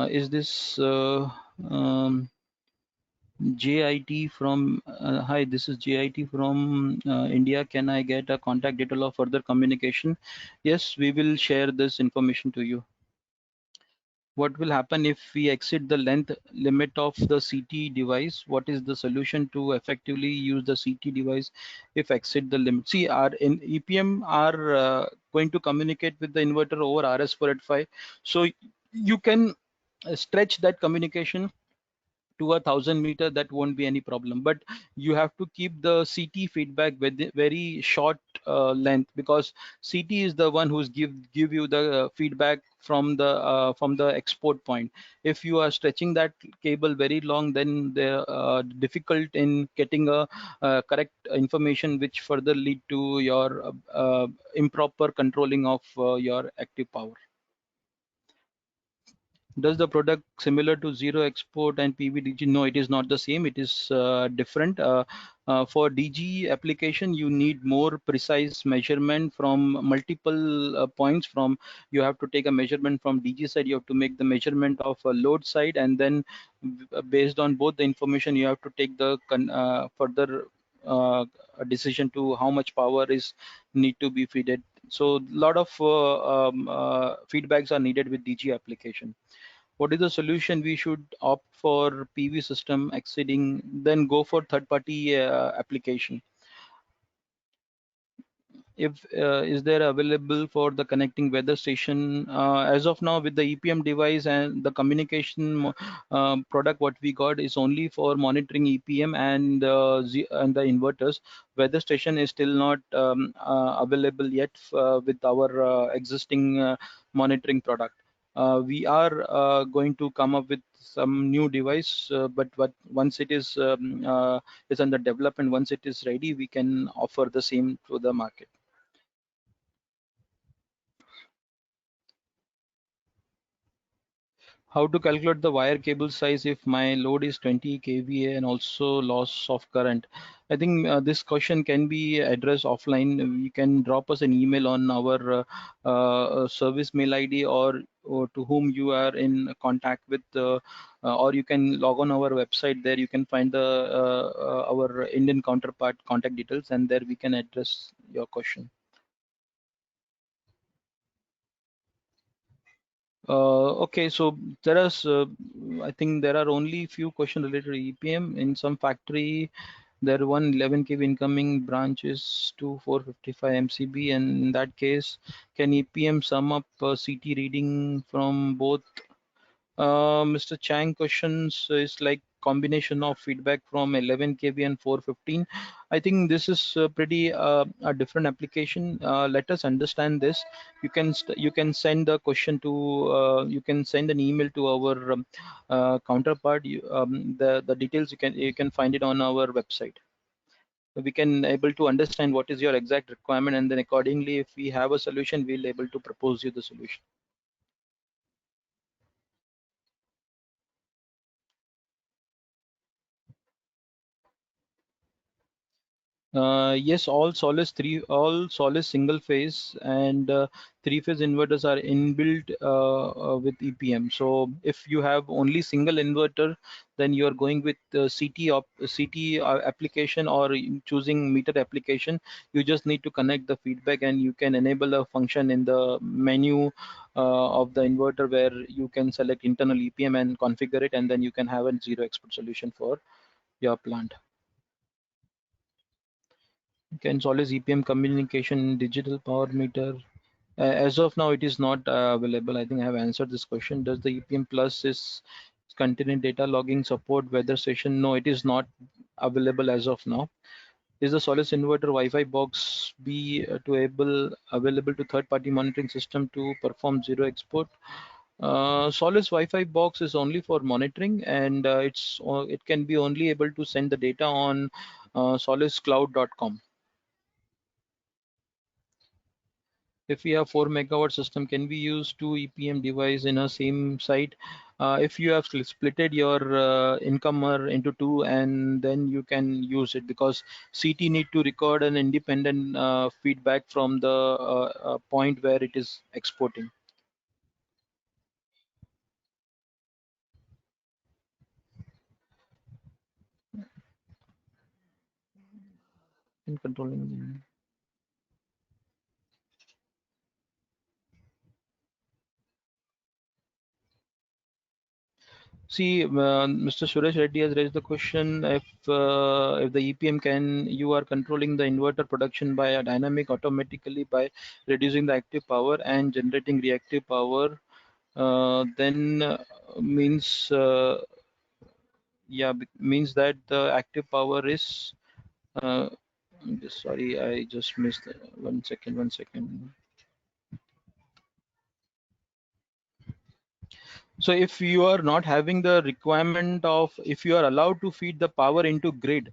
Is this JIT from? Hi, this is JIT from India. Can I get a contact detail of further communication? Yes, we will share this information to you. What will happen if we exceed the length limit of the CT device? What is the solution to effectively use the CT device if exceed the limit? See, our in EPM are going to communicate with the inverter over RS485. So you can stretch that communication to 1000 meter. That won't be any problem, but you have to keep the CT feedback with very short length, because CT is the one who's give you the feedback from the export point. If you are stretching that cable very long, then they're difficult in getting a correct information, which further lead to your improper controlling of your active power. Does the product similar to zero export and PVDG? No, it is not the same. It is different. For DG application, you need more precise measurement from multiple points. From you have to take a measurement from DG side, you have to make the measurement of a load side, and then based on both the information, you have to take the further decision to how much power is need to be fed. So a lot of feedbacks are needed with DG application. What is the solution? We should opt for PV system exceeding, then go for third party application. If is there available for the connecting weather station? As of now, with the EPM device and the communication product, what we got is only for monitoring EPM and the inverters. Weather station is still not available yet with our existing monitoring product. We are going to come up with some new device, but once it is under development, once it is ready, we can offer the same to the market. How to calculate the wire cable size if my load is 20 kVA and also loss of current? I think this question can be addressed offline. You can drop us an email on our service mail ID, or to whom you are in contact with, or you can log on our website. There you can find the our Indian counterpart contact details, and there we can address your question. Okay, so there is, I think there are only few questions related to EPM. In some factory, there 111 kV incoming branch is to 455 MCB, and in that case, can EPM sum up CT reading from both? Mr. Chang questions is like combination of feedback from 11 kV and 415. I think this is pretty a different application. Let us understand this. You can send the question to you can send an email to our counterpart. The details you can find it on our website. We can able to understand what is your exact requirement, and then accordingly, if we have a solution, we'll able to propose you the solution. Yes, all Solis single phase and three phase inverters are inbuilt with EPM. So if you have only single inverter, then you are going with CT application, or choosing meter application. You just need to connect the feedback, and you can enable a function in the menu of the inverter, where you can select internal EPM and configure it, and then you can have a zero export solution for your plant. Can Solis EPM communication digital power meter? As of now, it is not available. I think I have answered this question. Does the EPM Plus is contain data logging support weather station? No, it is not available as of now. Is the Solis inverter Wi-Fi box be available to third-party monitoring system to perform zero export? Solis Wi-Fi box is only for monitoring, and it can be only able to send the data on soliscloud.com. If we have 4 megawatt system, can we use 2 EPM device in a same site? If you have splitted your incomer into 2, and then you can use it, because CT need to record an independent feedback from the point where it is exporting. In controlling. See, Mr. Suresh Reddy has raised the question, if the EPM you are controlling the inverter production by a dynamic automatically by reducing the active power and generating reactive power, then means means that the active power is sorry, I just missed 1 second, 1 second. So if you are not having the requirement of, if you are allowed to feed the power into grid,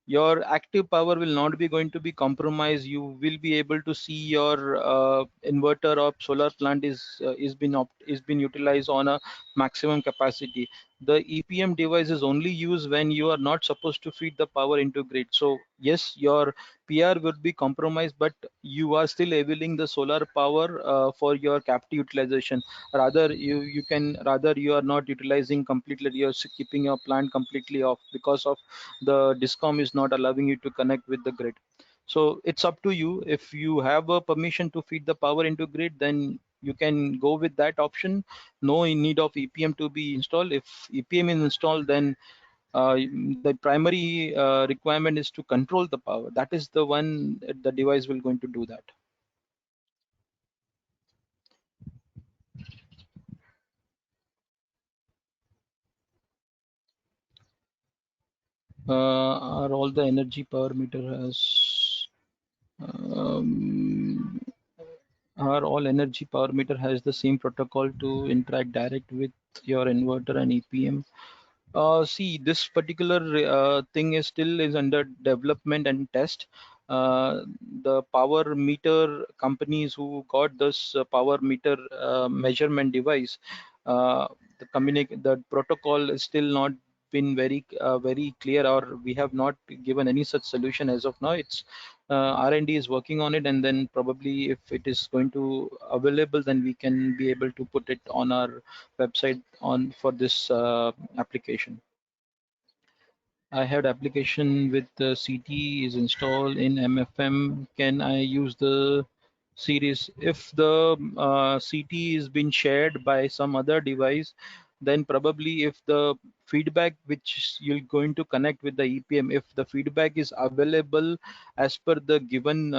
your active power will not be going to be compromised. You will be able to see your inverter or solar plant is been utilized on a maximum capacity. The EPM device is only used when you are not supposed to feed the power into grid. So yes, your PR would be compromised, but you are still availing the solar power for your captive utilization. Rather, you are not utilizing completely. You're keeping your plant completely off because of the discom is not allowing you to connect with the grid. So it's up to you. If you have a permission to feed the power into grid, then you can go with that option. No need of EPM to be installed. If EPM is installed, then the primary requirement is to control the power. That is the one the device will going to do that. Are all the energy power meter has our all energy power meter has the same protocol to interact direct with your inverter and EPM? See, this particular thing is still is under development and test. The power meter companies who got this power meter measurement device, the protocol is still not been very clear, or we have not given any such solution as of now. It's R&D is working on it, and then probably if it is going to available, then we can be able to put it on our website on for this application. I had application with the CT is installed in MFM. Can I use the series? If the CT is been shared by some other device, then probably if the feedback which you're going to connect with the EPM, if the feedback is available as per the given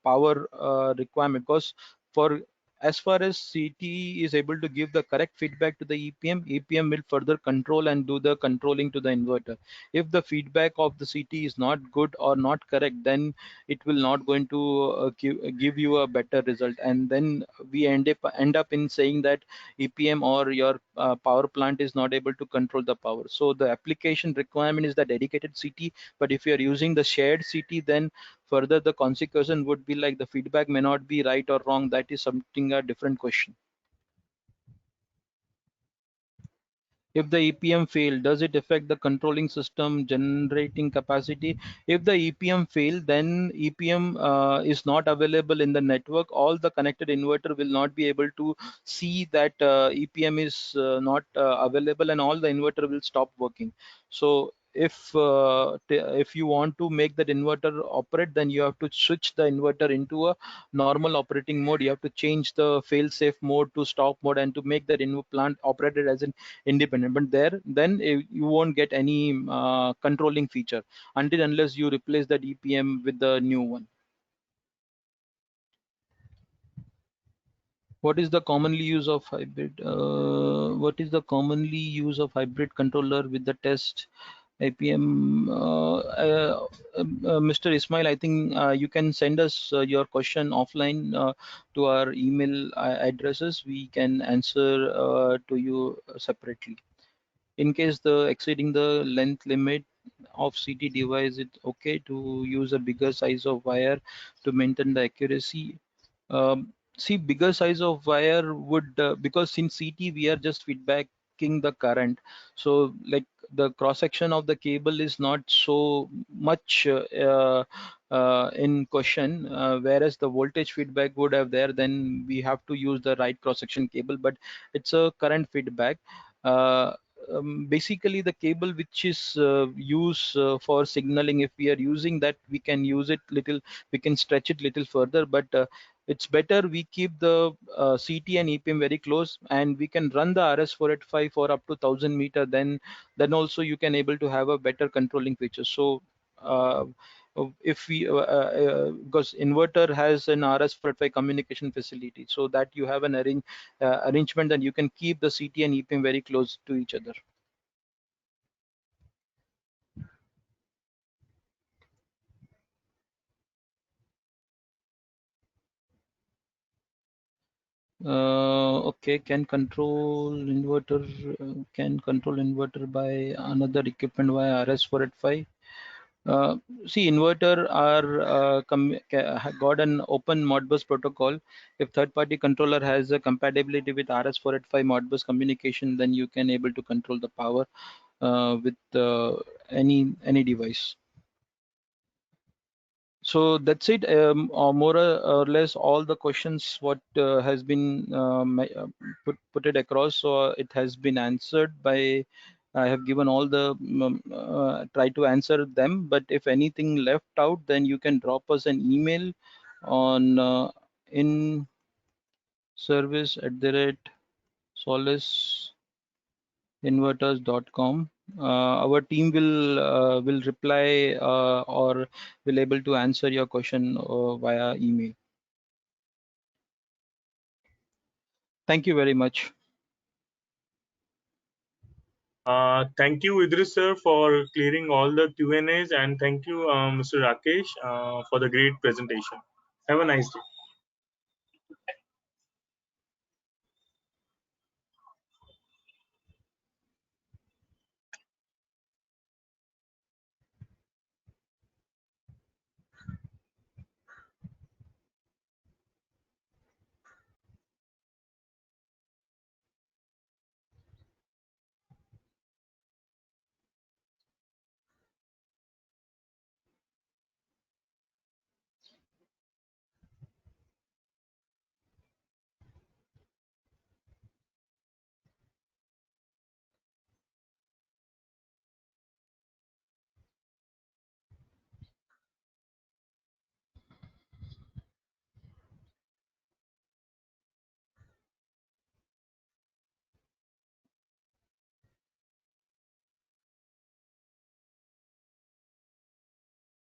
power requirement, because for as far as CT is able to give the correct feedback to the EPM, EPM will further control and do the controlling to the inverter. If the feedback of the CT is not good or not correct, then it will not going to give you a better result, and then we end up in saying that EPM or your power plant is not able to control the power. So the application requirement is the dedicated CT, but if you are using the shared CT, then further the consequence would be like the feedback may not be right or wrong. That is something a different question. If the EPM fail, does it affect the controlling system generating capacity? If the EPM fail, then EPM is not available in the network. All the connected inverter will not be able to see that EPM is not available, and all the inverter will stop working. So if you want to make that inverter operate, then you have to switch the inverter into a normal operating mode. You have to change the fail-safe mode to stop mode, and to make that plant operated as an independent. But then you won't get any controlling feature unless you replace the EPM with the new one. What is the commonly use of hybrid? What is the commonly use of hybrid controller with the test IPM, Mr. Ismail, I think you can send us your question offline to our email addresses. We can answer to you separately. In case the exceeding the length limit of CT device, it's okay to use a bigger size of wire to maintain the accuracy. See, bigger size of wire would because in CT we are just feedbacking the current, so like the cross section of the cable is not so much in question, whereas the voltage feedback would have there, then we have to use the right cross section cable, but it's a current feedback. Basically the cable which is used for signaling, if we are using that, we can use it little, we can stretch it little further, but it's better we keep the CT and EPM very close, and we can run the RS485 for up to 1000 meter. Then also you can able to have a better controlling feature. So if we because inverter has an RS485 communication facility, so that you have an arrangement that you can keep the CT and EPM very close to each other. Okay, can control inverter by another equipment via RS485. See, inverter are got an open Modbus protocol. If third-party controller has a compatibility with RS485 Modbus communication, then you can able to control the power with any device. So that's it, or more or less all the questions what has been put it across. So it has been answered by, I have given all the try to answer them, but if anything left out, then you can drop us an email on in service@solace-inverters.com. Our team will reply or will able to answer your question via email. Thank you very much. Thank you, Idris sir, for clearing all the Q&As, and thank you, Mr. Rakesh, for the great presentation. Have a nice day.